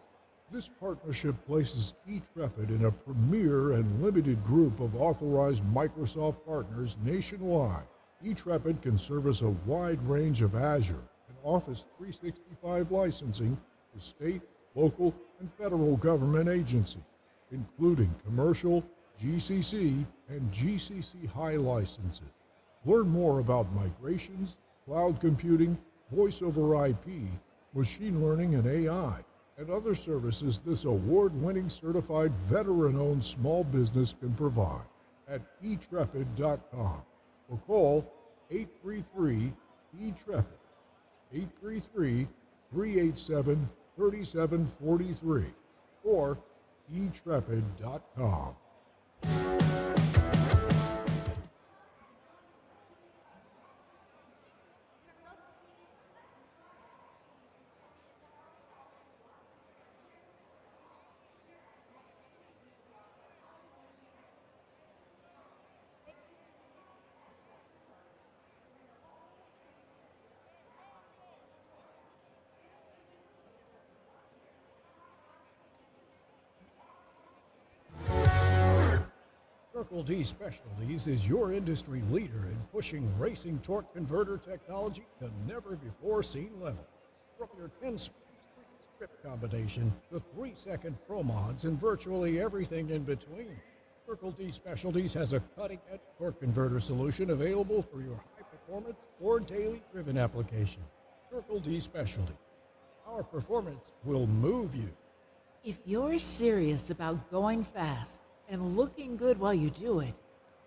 This partnership places eTrepid in a premier and limited group of authorized Microsoft partners nationwide. eTrepid can service a wide range of Azure and Office 365 licensing to state, local, and federal government agencies, including commercial, GCC, and GCC high licenses. Learn more about migrations, cloud computing, voice over IP, machine learning and AI, and other services this award-winning certified veteran-owned small business can provide at etrepid.com or call 833-ETREPID, 833-387-3743 or etrepid.com. Circle D Specialties is your industry leader in pushing racing torque converter technology to never-before-seen levels. From your 10-strip combination to 3-second pro mods and virtually everything in between, Circle D Specialties has a cutting-edge torque converter solution available for your high-performance or daily-driven application. Circle D Specialty. Our performance will move you. If you're serious about going fast and looking good while you do it,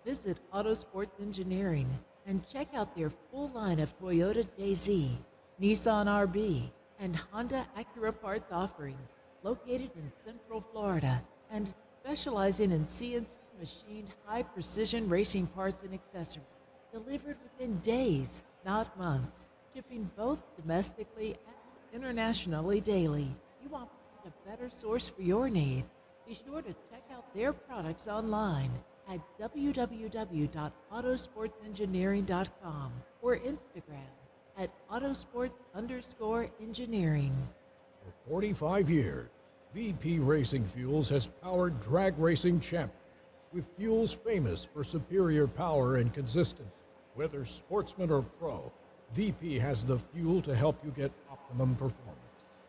visit Autosports Engineering and check out their full line of Toyota JZ, Nissan RB, and Honda Acura parts offerings located in Central Florida and specializing in CNC machined high-precision racing parts and accessories delivered within days, not months, shipping both domestically and internationally daily. You want a better source for your needs? Be sure to check out their products online at www.autosportsengineering.com or Instagram at autosports_engineering. For 45 years, VP Racing Fuels has powered drag racing champions with fuels famous for superior power and consistency. Whether sportsman or pro, VP has the fuel to help you get optimum performance.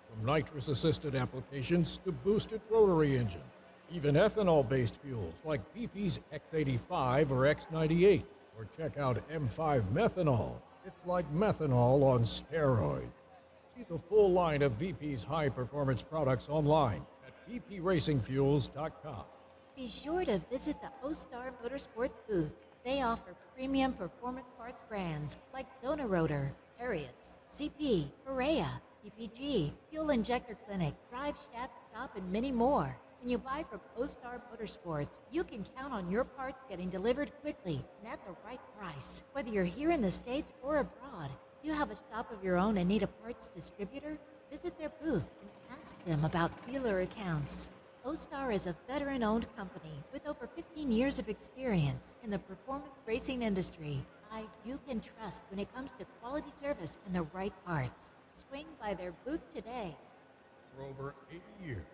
From nitrous-assisted applications to boosted rotary engines, even ethanol-based fuels like VP's X85 or X98. Or check out M5 methanol. It's like methanol on steroids. See the full line of VP's high-performance products online at vpracingfuels.com. Be sure to visit the O-Star Motorsports booth. They offer premium performance parts brands like Donor Rotor, Ariats, CP, Perea, PPG, Fuel Injector Clinic, Drive Shaft Shop, and many more. When you buy from O-Star Motorsports, you can count on your parts getting delivered quickly and at the right price. Whether you're here in the States or abroad, if you have a shop of your own and need a parts distributor, visit their booth and ask them about dealer accounts. O-Star is a veteran-owned company with over 15 years of experience in the performance racing industry. Guys you can trust when it comes to quality service and the right parts. Swing by their booth today. For over 80 years,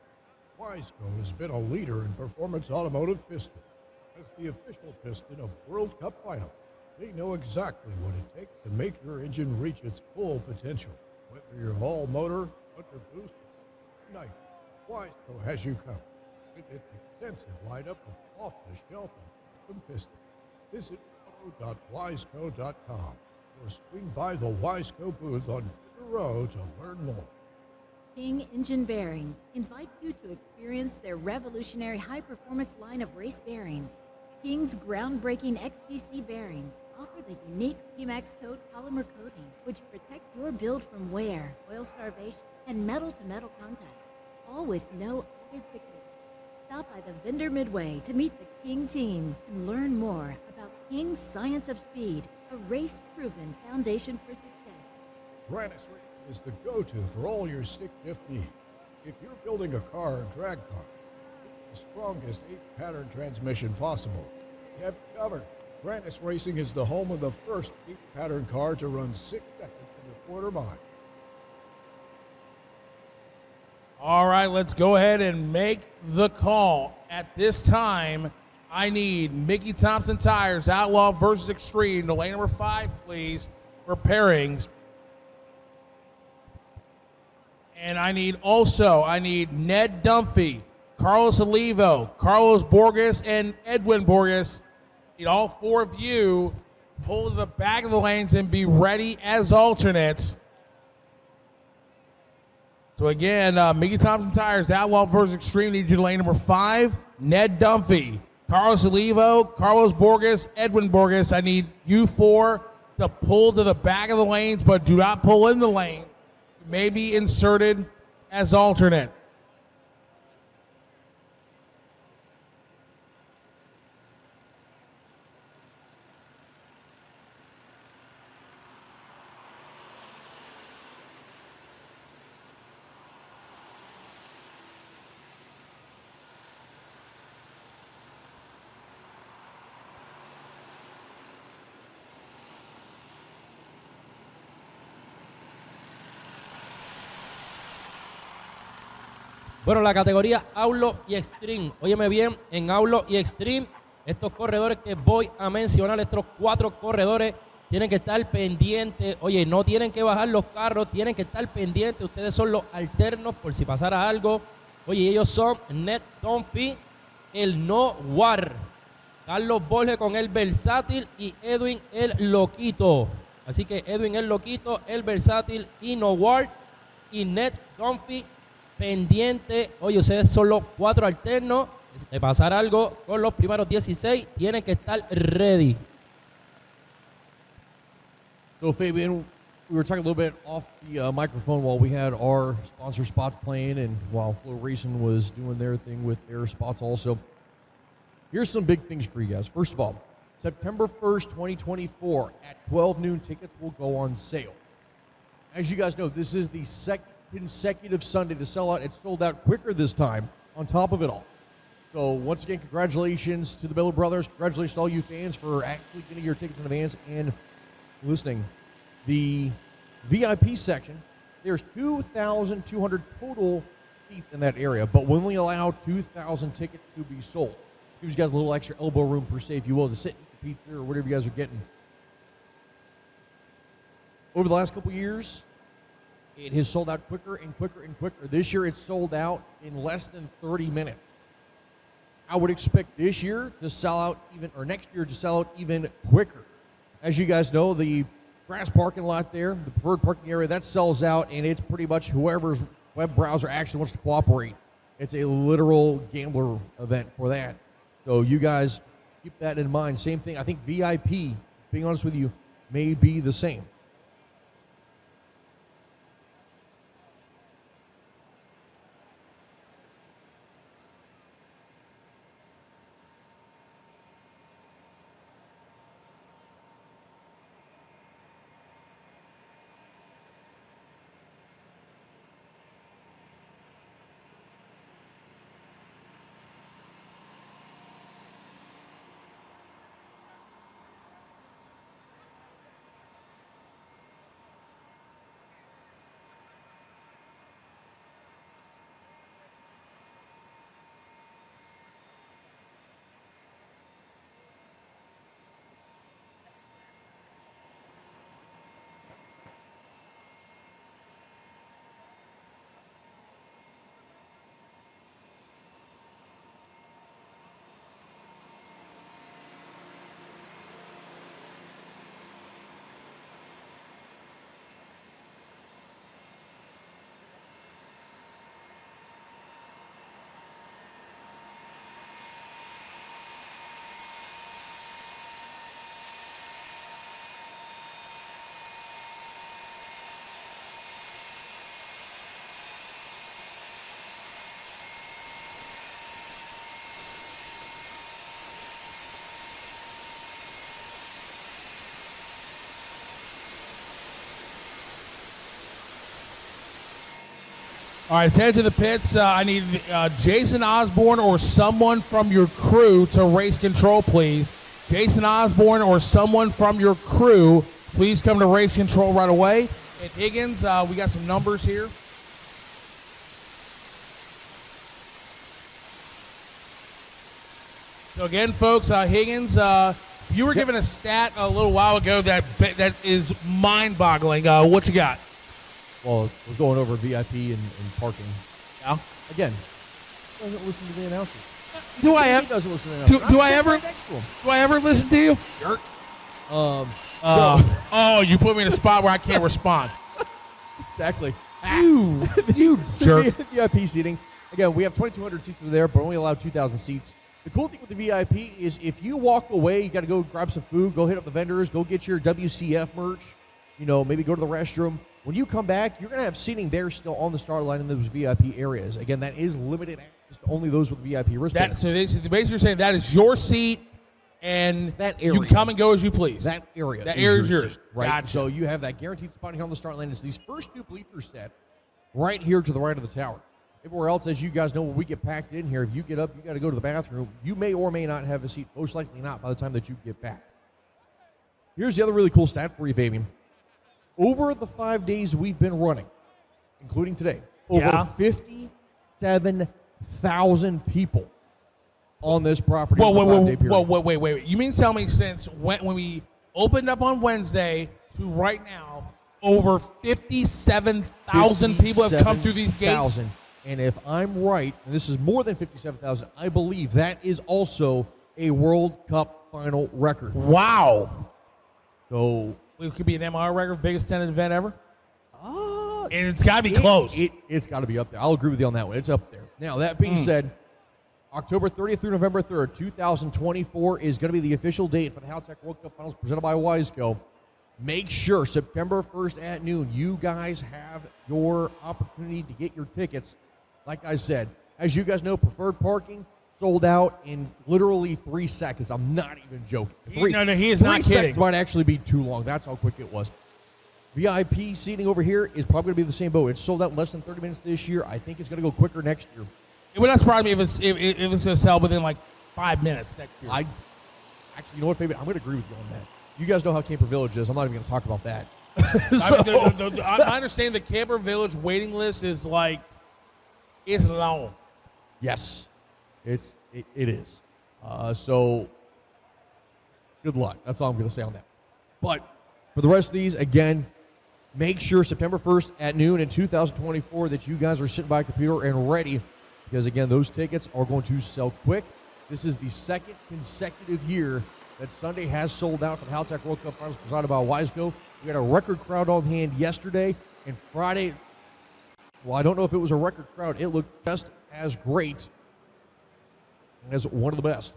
Wiseco has been a leader in performance automotive piston. As the official piston of World Cup Final, they know exactly what it takes to make your engine reach its full potential. Whether you're all motor, under boost, or night, Wiseco has you covered with its extensive lineup of off-the-shelf and custom pistons. Visit auto.wiseco.com or swing by the Wiseco booth on Center Row to learn more. King Engine Bearings invite you to experience their revolutionary high-performance line of race bearings. King's groundbreaking XPC bearings offer the unique PMAX Coat polymer coating, which protects your build from wear, oil starvation, and metal-to-metal contact, all with no added thickness. Stop by the vendor midway to meet the King team and learn more about King's Science of Speed, a race-proven foundation for success. Grannis Racing is the go-to for all your stick shift needs. If you're building a car or drag car, it's the strongest 8-pattern transmission possible. You have it covered. Grannis Racing is the home of the first 8-pattern car to run 6 seconds in a quarter mile. All right, let's go ahead and make the call. At this time, I need Mickey Thompson Tires, Outlaw versus Extreme, to lane number 5, please, for pairings. And I need Ned Dunphy, Carlos Olivo, Carlos Borges, and Edwin Borges. Need all 4 of you pull to the back of the lanes and be ready as alternates. So again, Mickey Thompson Tires, Outlaw versus Extreme, need you to lane number 5, Ned Dunphy, Carlos Olivo, Carlos Borges, Edwin Borges. I need you 4 to pull to the back of the lanes, but do not pull in the lane. You may be inserted as alternate. Bueno, la categoría Outlaw y Extreme. Óyeme bien, en Outlaw y Extreme, estos corredores que voy a mencionar, estos 4 corredores, tienen que estar pendientes. Oye, no tienen que bajar los carros, tienen que estar pendientes. Ustedes son los alternos por si pasara algo. Oye, ellos son Ned Dunphy, el No War, Carlos Borges con el Versátil y Edwin el Loquito. Así que Edwin el Loquito, el Versátil y No War, y Ned Dunphy pendiente. Oye, ustedes son los 4 alternos. De pasar algo con los primeros 16, tienen que estar ready. So, Fabian, we were talking a little bit off the microphone while we had our sponsor spots playing and while FloRacing was doing their thing with their spots also. Here's some big things for you guys. First of all, September 1st, 2024 at 12 noon, tickets will go on sale. As you guys know, this is the second consecutive Sunday to sell out. It sold out quicker this time on top of it all. So once again, congratulations to the Miller Brothers. Congratulations to all you fans for actually getting your tickets in advance and listening. The VIP section, there's 2,200 total seats in that area, but we only allow 2,000 tickets to be sold. Gives you guys a little extra elbow room per se, if you will, to sit and eat pizza or whatever you guys are getting. Over the last couple years, it has sold out quicker and quicker and quicker. This year, it's sold out in less than 30 minutes. I would expect this year to sell out even, or next year to sell out even quicker. As you guys know, the grass parking lot there, the preferred parking area, that sells out, and it's pretty much whoever's web browser actually wants to cooperate. It's a literal gambler event for that. So you guys keep that in mind. Same thing, I think VIP, being honest with you, may be the same. All right, head to the pits. I need Jason Osborne or someone from your crew to race control, please. Jason Osborne or someone from your crew, please come to race control right away. And Higgins, we got some numbers here. So again, folks, Higgins, you were given a stat a little while ago that is mind-boggling. What you got? Well, we're going over VIP and parking. Yeah. Again, doesn't listen to the announcers. Do I ever? Doesn't listen to the announcers. Do I ever listen to you? Jerk. Oh, you put me in a spot where I can't respond. Exactly. You jerk. VIP seating. Again, we have 2,200 seats over there, but only allow 2,000 seats. The cool thing with the VIP is if you walk away, you got to go grab some food, go hit up the vendors, go get your WCF merch, maybe go to the restroom. When you come back, you're going to have seating there still on the start line in those VIP areas. Again, that is limited access to only those with VIP wristbands. So basically you're saying that is your seat, and that area. You can come and go as you please. That area. That area is yours. Seat, right? Gotcha. So you have that guaranteed spot here on the start line. It's these first two bleachers set right here to the right of the tower. Everywhere else, as you guys know, when we get packed in here, if you get up, you got to go to the bathroom. You may or may not have a seat. Most likely not by the time that you get back. Here's the other really cool stat for you, Fabian. Over the 5 days we've been running, including today, over 57,000 people on this property. Wait. You mean tell me since when we opened up on Wednesday to right now, over 57,000 people have come through these gates? And if I'm right, and this is more than 57,000, I believe that is also a World Cup final record. Wow. So it could be an MR record, biggest attended event ever. And it's got to be close. It's got to be up there. I'll agree with you on that one. It's up there. Now, that being said, October 30th through November 3rd, 2024 is going to be the official date for the Haltech World Cup Finals presented by Wiseco. Make sure September 1st at noon, you guys have your opportunity to get your tickets. Like I said, as you guys know, preferred parking sold out in literally 3 seconds. I'm not even joking. No, he is not kidding. 3 seconds might actually be too long. That's how quick it was. VIP seating over here is probably going to be the same boat. It's sold out in less than 30 minutes this year. I think it's going to go quicker next year. It would not surprise me if it's going to sell within like 5 minutes next year. Actually, you know what, Fabian? I'm going to agree with you on that. You guys know how Camper Village is. I'm not even going to talk about that. I understand the Camper Village waiting list is long. Yes, it is. So good luck. That's all I'm going to say on that. But for the rest of these, again, make sure September 1st at noon in 2024 that you guys are sitting by a computer and ready, because, again, those tickets are going to sell quick. This is the second consecutive year that Sunday has sold out for the Haltech World Cup Finals presented by Wiseco. We had a record crowd on hand yesterday, and Friday, well, I don't know if it was a record crowd. It looked just as great as one of the best.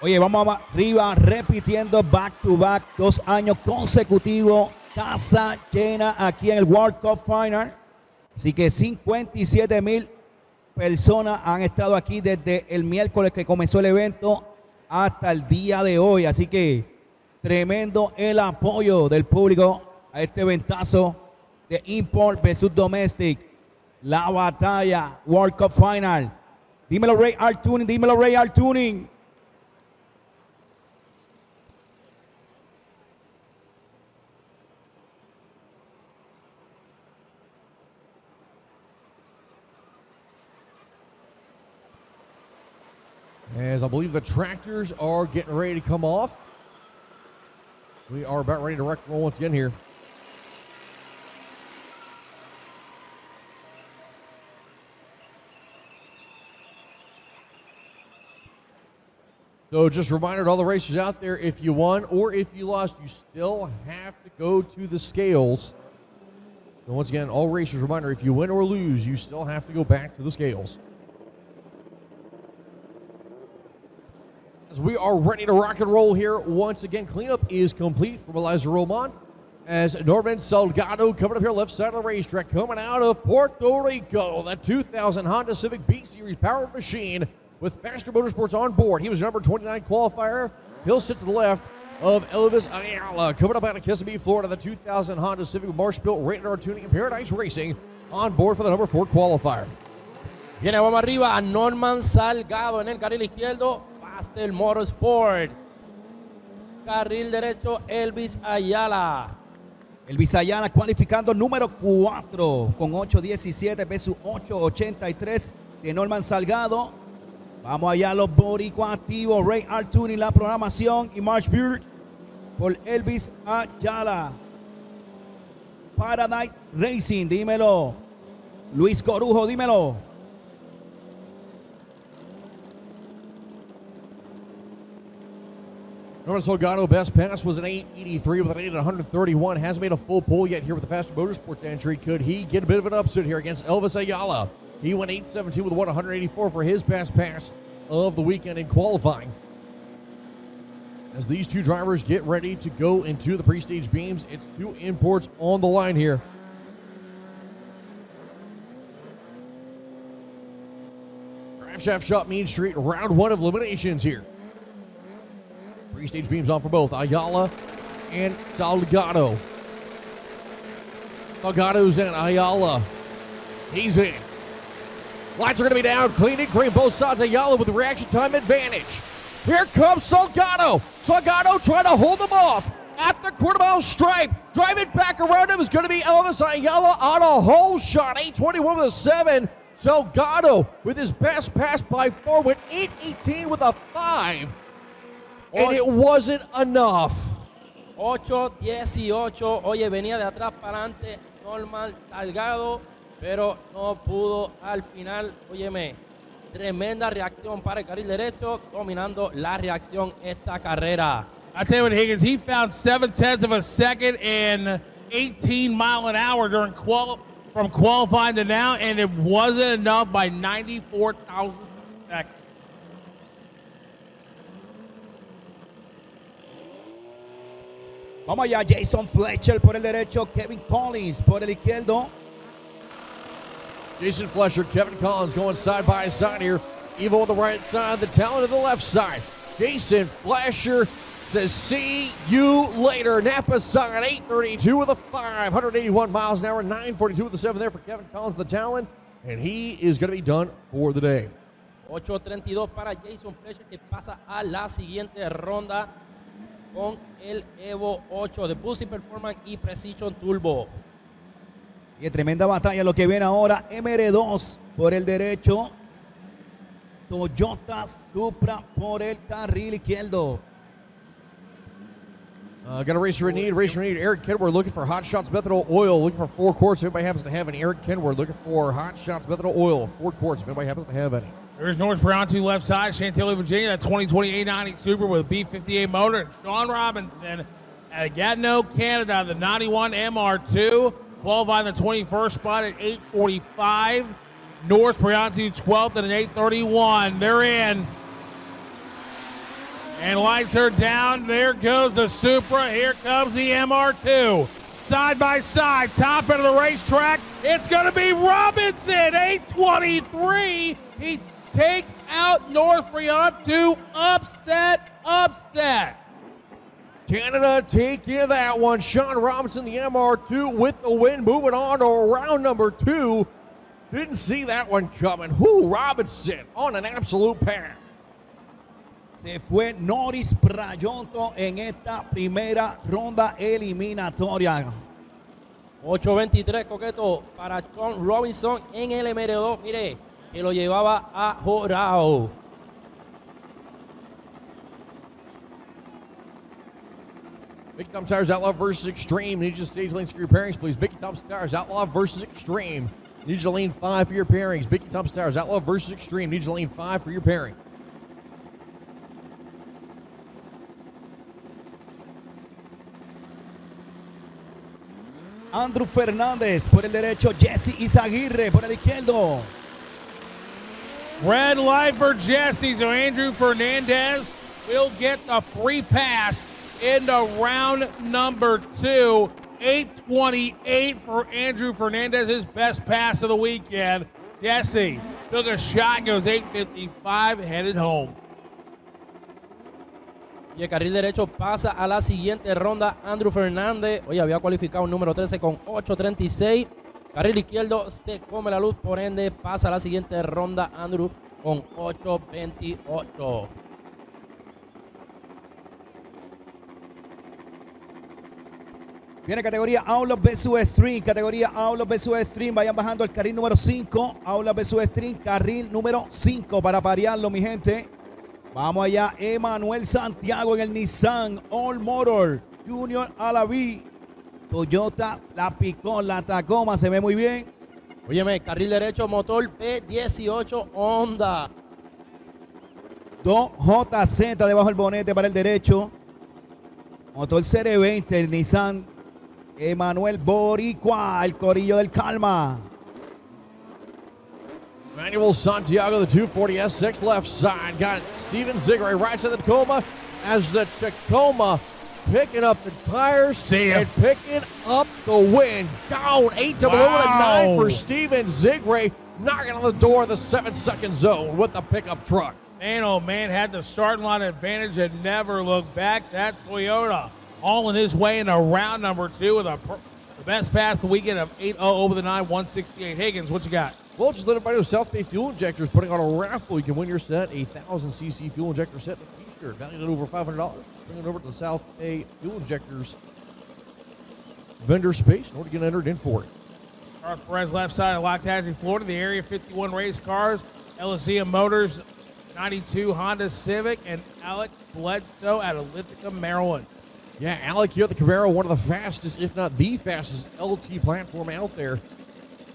Oye, vamos arriba, repitiendo back to back, 2 años consecutivos, casa llena aquí en el World Cup Final. Así que 57,000 personas han estado aquí desde el miércoles que comenzó el evento hasta el día de hoy. Así que tremendo el apoyo del público a este eventazo de Import versus Domestic. La batalla World Cup Final. Dímelo Ray Artuning, dímelo Ray Artuning. As I believe the tractors are getting ready to come off. We are about ready to wreck roll once again here. So just a reminder to all the racers out there, if you won or if you lost, you still have to go to the scales. So once again, all racers, reminder, if you win or lose, you still have to go back to the scales. As we are ready to rock and roll here, once again, cleanup is complete from Eliza Roman. As Norman Salgado coming up here left side of the racetrack, coming out of Puerto Rico, the 2000 Honda Civic B-Series powered machine with Faster Motorsports on board. He was number 29 qualifier. He'll sit to the left of Elvis Ayala. Coming up out of Kissimmee, Florida, the 2000 Honda Civic Marshbuilt Rated R Tuning and Paradise Racing on board for the number 4 qualifier. Viene, vamos arriba a Norman Salgado en el carril izquierdo. Faster Motorsport. Carril derecho, Elvis Ayala. Elvis Ayala cualificando número 4 con 8.17 versus 8.83 de Norman Salgado. Vamos allá los boricuas activos. Ray Artuning, la programación, y March Beard por Elvis Ayala. Paradise Racing, dímelo. Luis Corujo, dímelo. Norman Salgado, best pass was an 883 with an 8 at 131. Hasn't made a full pull yet here with the Faster Motorsports entry. Could he get a bit of an upset here against Elvis Ayala? He went 817 with a 184 for his best pass of the weekend in qualifying. As these two drivers get ready to go into the pre-stage beams, it's 2 imports on the line here. Drive shaft shot Mean Street, round 1 of eliminations here. Pre-stage beams on for both Ayala and Salgado. Salgado's in, Ayala. He's in. Lights are going to be down, clean and green, both sides. Ayala with the reaction time advantage. Here comes Salgado. Salgado trying to hold him off at the quarter-mile stripe. Driving back around him is going to be Elvis Ayala on a hole shot. 821 with a 7. Salgado with his best pass by far went 818 with a 5. And it wasn't enough. 8-18. Oye, venía de atrás para adelante Norman Salgado, pero no pudo al final. Óyeme, tremenda reacción para el carril derecho, dominando la reacción esta carrera. I tell you what, Higgins, he found 0.7 of a second and 18 mile an hour during from qualifying to now, and it wasn't enough by 94,000 seconds. Vamos allá, Jason Fletcher por el derecho, Kevin Collins por el izquierdo. Jason Fletcher, Kevin Collins going side by side here. Evo on the right side, the talent on the left side. Jason Flasher says, see you later. Napa sign 832 with a 5, 181 miles an hour, 942 with the 7 there for Kevin Collins, the Talon, and he is going to be done for the day. 8:32 para Jason Fletcher, que pasa a la siguiente ronda con el Evo 8 de Boost Performance y Precision Turbo. Y tremenda batalla lo que viene ahora. MR2 por el derecho. Toyota Supra por el carril izquierdo. Got a racer in need. Eric Kenworth looking for Hot Shots Methanol Oil. Looking for 4 quarts. If anybody happens to have any. Eric Kenworth looking for Hot Shots Methanol Oil. 4 quarts. If anybody happens to have any. There's North Brown left side. Chantilly, Virginia. That 2020 890 Super with a B58 motor. And Sean Robinson at Gatineau, Canada. The 91 MR2. Qualifying the 21st spot at 8:45. North Briantu 12th at an 8:31. They're in. And lights are down. There goes the Supra. Here comes the MR2. Side by side, top end of the racetrack. It's going to be Robinson, 8:23. He takes out North Briantu. Upset. Canada taking that one. Sean Robinson, the MR2 with the win. Moving on to round number 2. Didn't see that one coming. Robinson on an absolute pair. Se fue Norris Prayonto en esta primera ronda eliminatoria. 8:23 coqueto para Sean Robinson en el MR2. Mire, que lo llevaba a Jorao. Mickey Thompson Tires Outlaw versus Extreme. Need you stage lanes for your pairings, please. Mickey Thompson Tires Outlaw versus Extreme. Need you to lane 5 for your pairings. Mickey Thompson Tires Outlaw versus Extreme. Need you to lane 5 for your pairing. Andrew Fernández por el derecho, Jesse Izaguirre por el izquierdo. Red light for Jesse, so Andrew Fernandez will get the free pass into round number 2. 8:28 for Andrew Fernandez, his best pass of the weekend. Jesse took a shot, goes 8:55, headed home. Y el carril derecho pasa a la siguiente ronda. Andrew Fernández, hoy había cualificado un número 13 con 8:36. Carril izquierdo se come la luz, por ende pasa a la siguiente ronda Andrew con 8:28. Viene categoría Outlaw vs Stream. Categoría Outlaw vs Stream. Vayan bajando el carril número 5. Outlaw vs Stream. Carril número 5 para parearlo, mi gente. Vamos allá. Emanuel Santiago en el Nissan All Motor. Junior Alaví. Toyota la picó, la Tacoma. Se ve muy bien. Óyeme, carril derecho, motor P18 Honda. 2JZ debajo del bonete para el derecho. Motor CR20, el Nissan Emanuel Boricua, el corillo del Calma. Manuel Santiago, the 240 S6 left side. Got Steven Zigray right side of the Tacoma as the Tacoma picking up the tires and picking up the win. Down 8 to below a 9 for Steven Zigray. Knocking on the door of the 7-second zone with the pickup truck. Man, oh man, had the starting line advantage and never looked back. That Toyota all in his way into round number 2 with the best pass of the weekend of 8-0 over the 9, 168. Higgins, what you got? Well, just let everybody know South Bay Fuel Injectors putting on a raffle. You can win your set, a 1,000cc fuel injector set and a t-shirt valued at over $500. Just bring it over to the South Bay Fuel Injectors vendor space in order to get entered in for it. Carlos Perez left side of Lockhatchee, Florida. The Area 51 race cars. Elysium Motors 92 Honda Civic, and Alec Bledsoe out of Ithaca, Maryland. Yeah, Alec here at the Camaro, one of the fastest, if not the fastest, LT platform out there.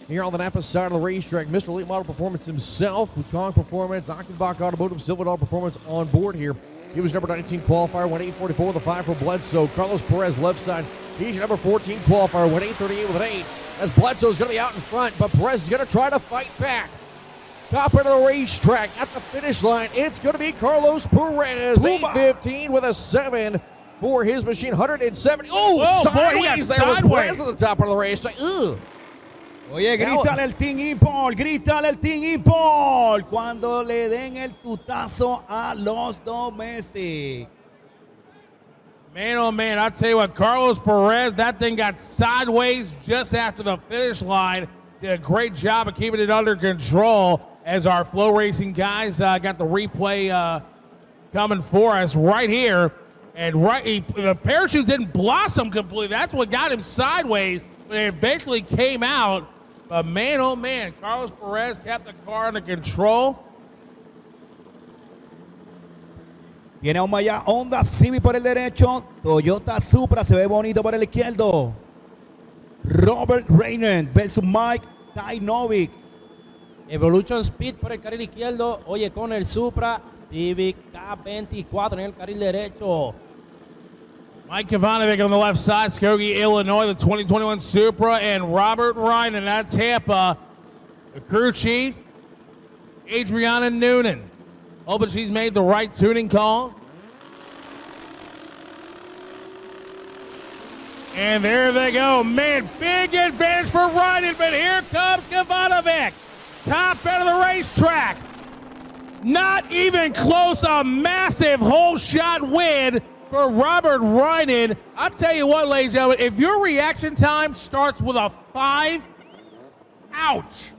Here on the Napa side of the racetrack, Mr. Late Model Performance himself with Kong Performance, Achenbach Automotive, Silver Performance on board here. He was number 19 qualifier, went 8:44 with a 5 for Bledsoe. Carlos Perez left side. He's your number 14 qualifier, went 8:38 with an 8. As Bledsoe's going to be out in front, but Perez is going to try to fight back. Top end of the racetrack at the finish line. It's going to be Carlos Perez, 8:15 with a 7 for his machine, 170. Oh, sideways there with Perez at the top of the racetrack. Ugh. Oye, grítale el Team Import, grítale el Team Import cuando le den el tutazo a los domestic. Man, oh man, I'll tell you what, Carlos Perez, that thing got sideways just after the finish line. Did a great job of keeping it under control as our FloRacing guys got the replay coming for us right here. And the parachute didn't blossom completely. That's what got him sideways, but it eventually came out. But man, oh man, Carlos Perez kept the car under control. Viene aún allá Honda Civic por el derecho. Toyota Supra se ve bonito por el izquierdo. Robert Reinen versus Mike Tajnovic. Evolution Speed por el carril izquierdo. Oye, con el Supra. Civic K24 en el carril derecho. Mike Ivanovic on the left side, Skokie, Illinois, the 2021 Supra, and Robert Reinen at Tampa. The crew chief, Adriana Noonan. Hoping she's made the right tuning call. And there they go. Man, big advantage for Reinen, but here comes Ivanovic. Top end of the racetrack. Not even close, a massive whole shot win for Robert Reinen. I'll tell you what, ladies and gentlemen, if your reaction time starts with a 5, ouch.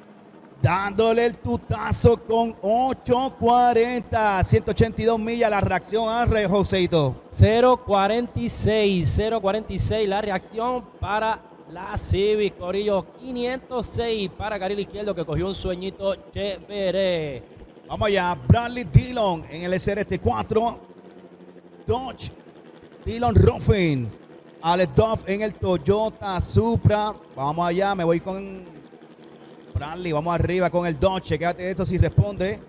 Dándole el tutazo con 8.40, 182 millas la reacción a Joseito. 0.46 la reacción para la Civic, Corillo. 506 para carril izquierdo que cogió un sueñito chévere. Vamos allá, Bradley Dillon en el SRT4. Dodge, Dillon Ruffin. Alex Duff en el Toyota Supra. Vamos allá, me voy con Bradley. Vamos arriba con el Dodge. Quédate esto si responde.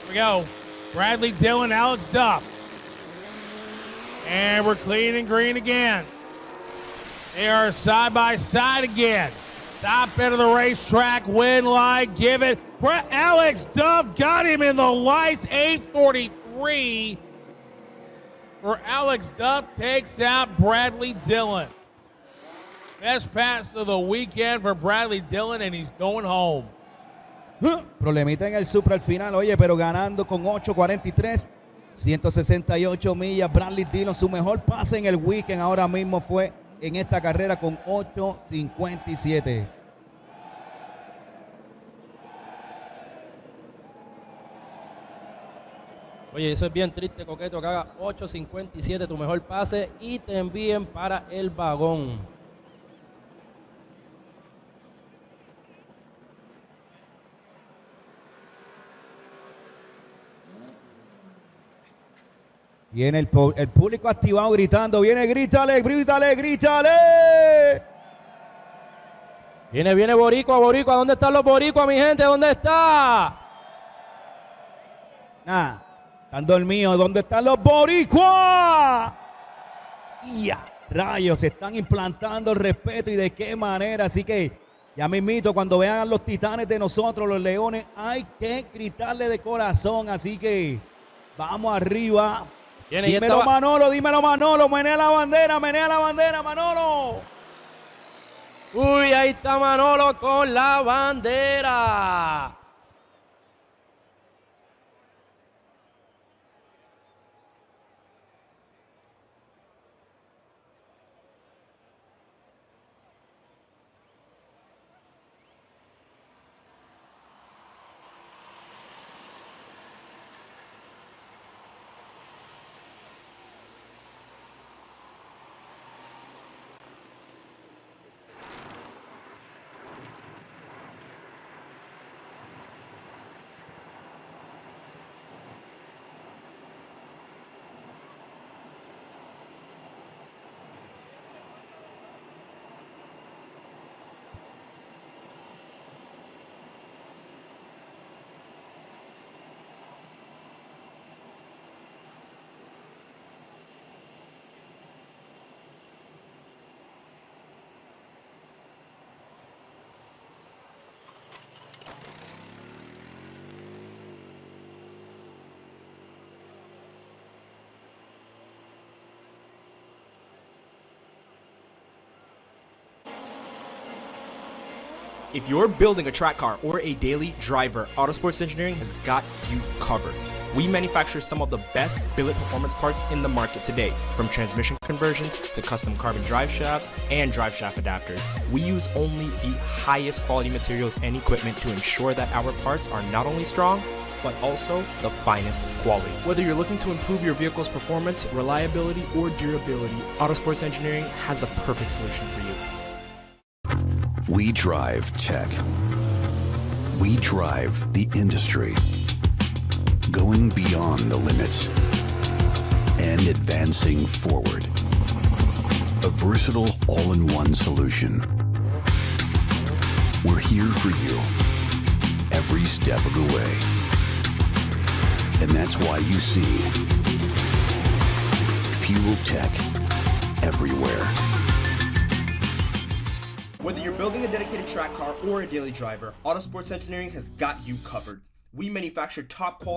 Here we go. Bradley Dillon, Alex Duff. And we're clean and green again. They are side by side again. Top end of the racetrack, win line, give it. Alex Duff got him in the lights. 8:43 for Alex Duff, takes out Bradley Dillon. Best pass of the weekend for Bradley Dillon, and he's going home. Problemita en el Supra al final, oye, pero ganando con 8.43. 168 millas. Bradley Dillon, su mejor pase en el weekend ahora mismo fue en esta carrera con 8.57. Oye, eso es bien triste, Coqueto, que haga 8.57 tu mejor pase y te envíen para el vagón. Viene el público activado gritando. Viene, grítale, grítale, grítale. Viene Boricua, Boricua. ¿Dónde están los Boricuas, mi gente? ¿Dónde está? Están dormidos. ¿Dónde están los Boricuas? ¡Ya! Rayos, se están implantando el respeto y de qué manera. Así que ya mismito, cuando vean a los titanes de nosotros, los leones, hay que gritarle de corazón. Así que vamos arriba. Dímelo Manolo, menea la bandera, Manolo. Uy, ahí está Manolo con la bandera. If you're building a track car or a daily driver, Autosports Engineering has got you covered. We manufacture some of the best billet performance parts in the market today, from transmission conversions to custom carbon drive shafts and drive shaft adapters. We use only the highest quality materials and equipment to ensure that our parts are not only strong, but also the finest quality. Whether you're looking to improve your vehicle's performance, reliability, or durability, Autosports Engineering has the perfect solution for you. We drive tech. We drive the industry. Going beyond the limits and advancing forward. A versatile all-in-one solution. We're here for you every step of the way. And that's why you see Fuel Tech everywhere. Whether you're building a dedicated track car or a daily driver, Autosports Engineering has got you covered. We manufacture top quality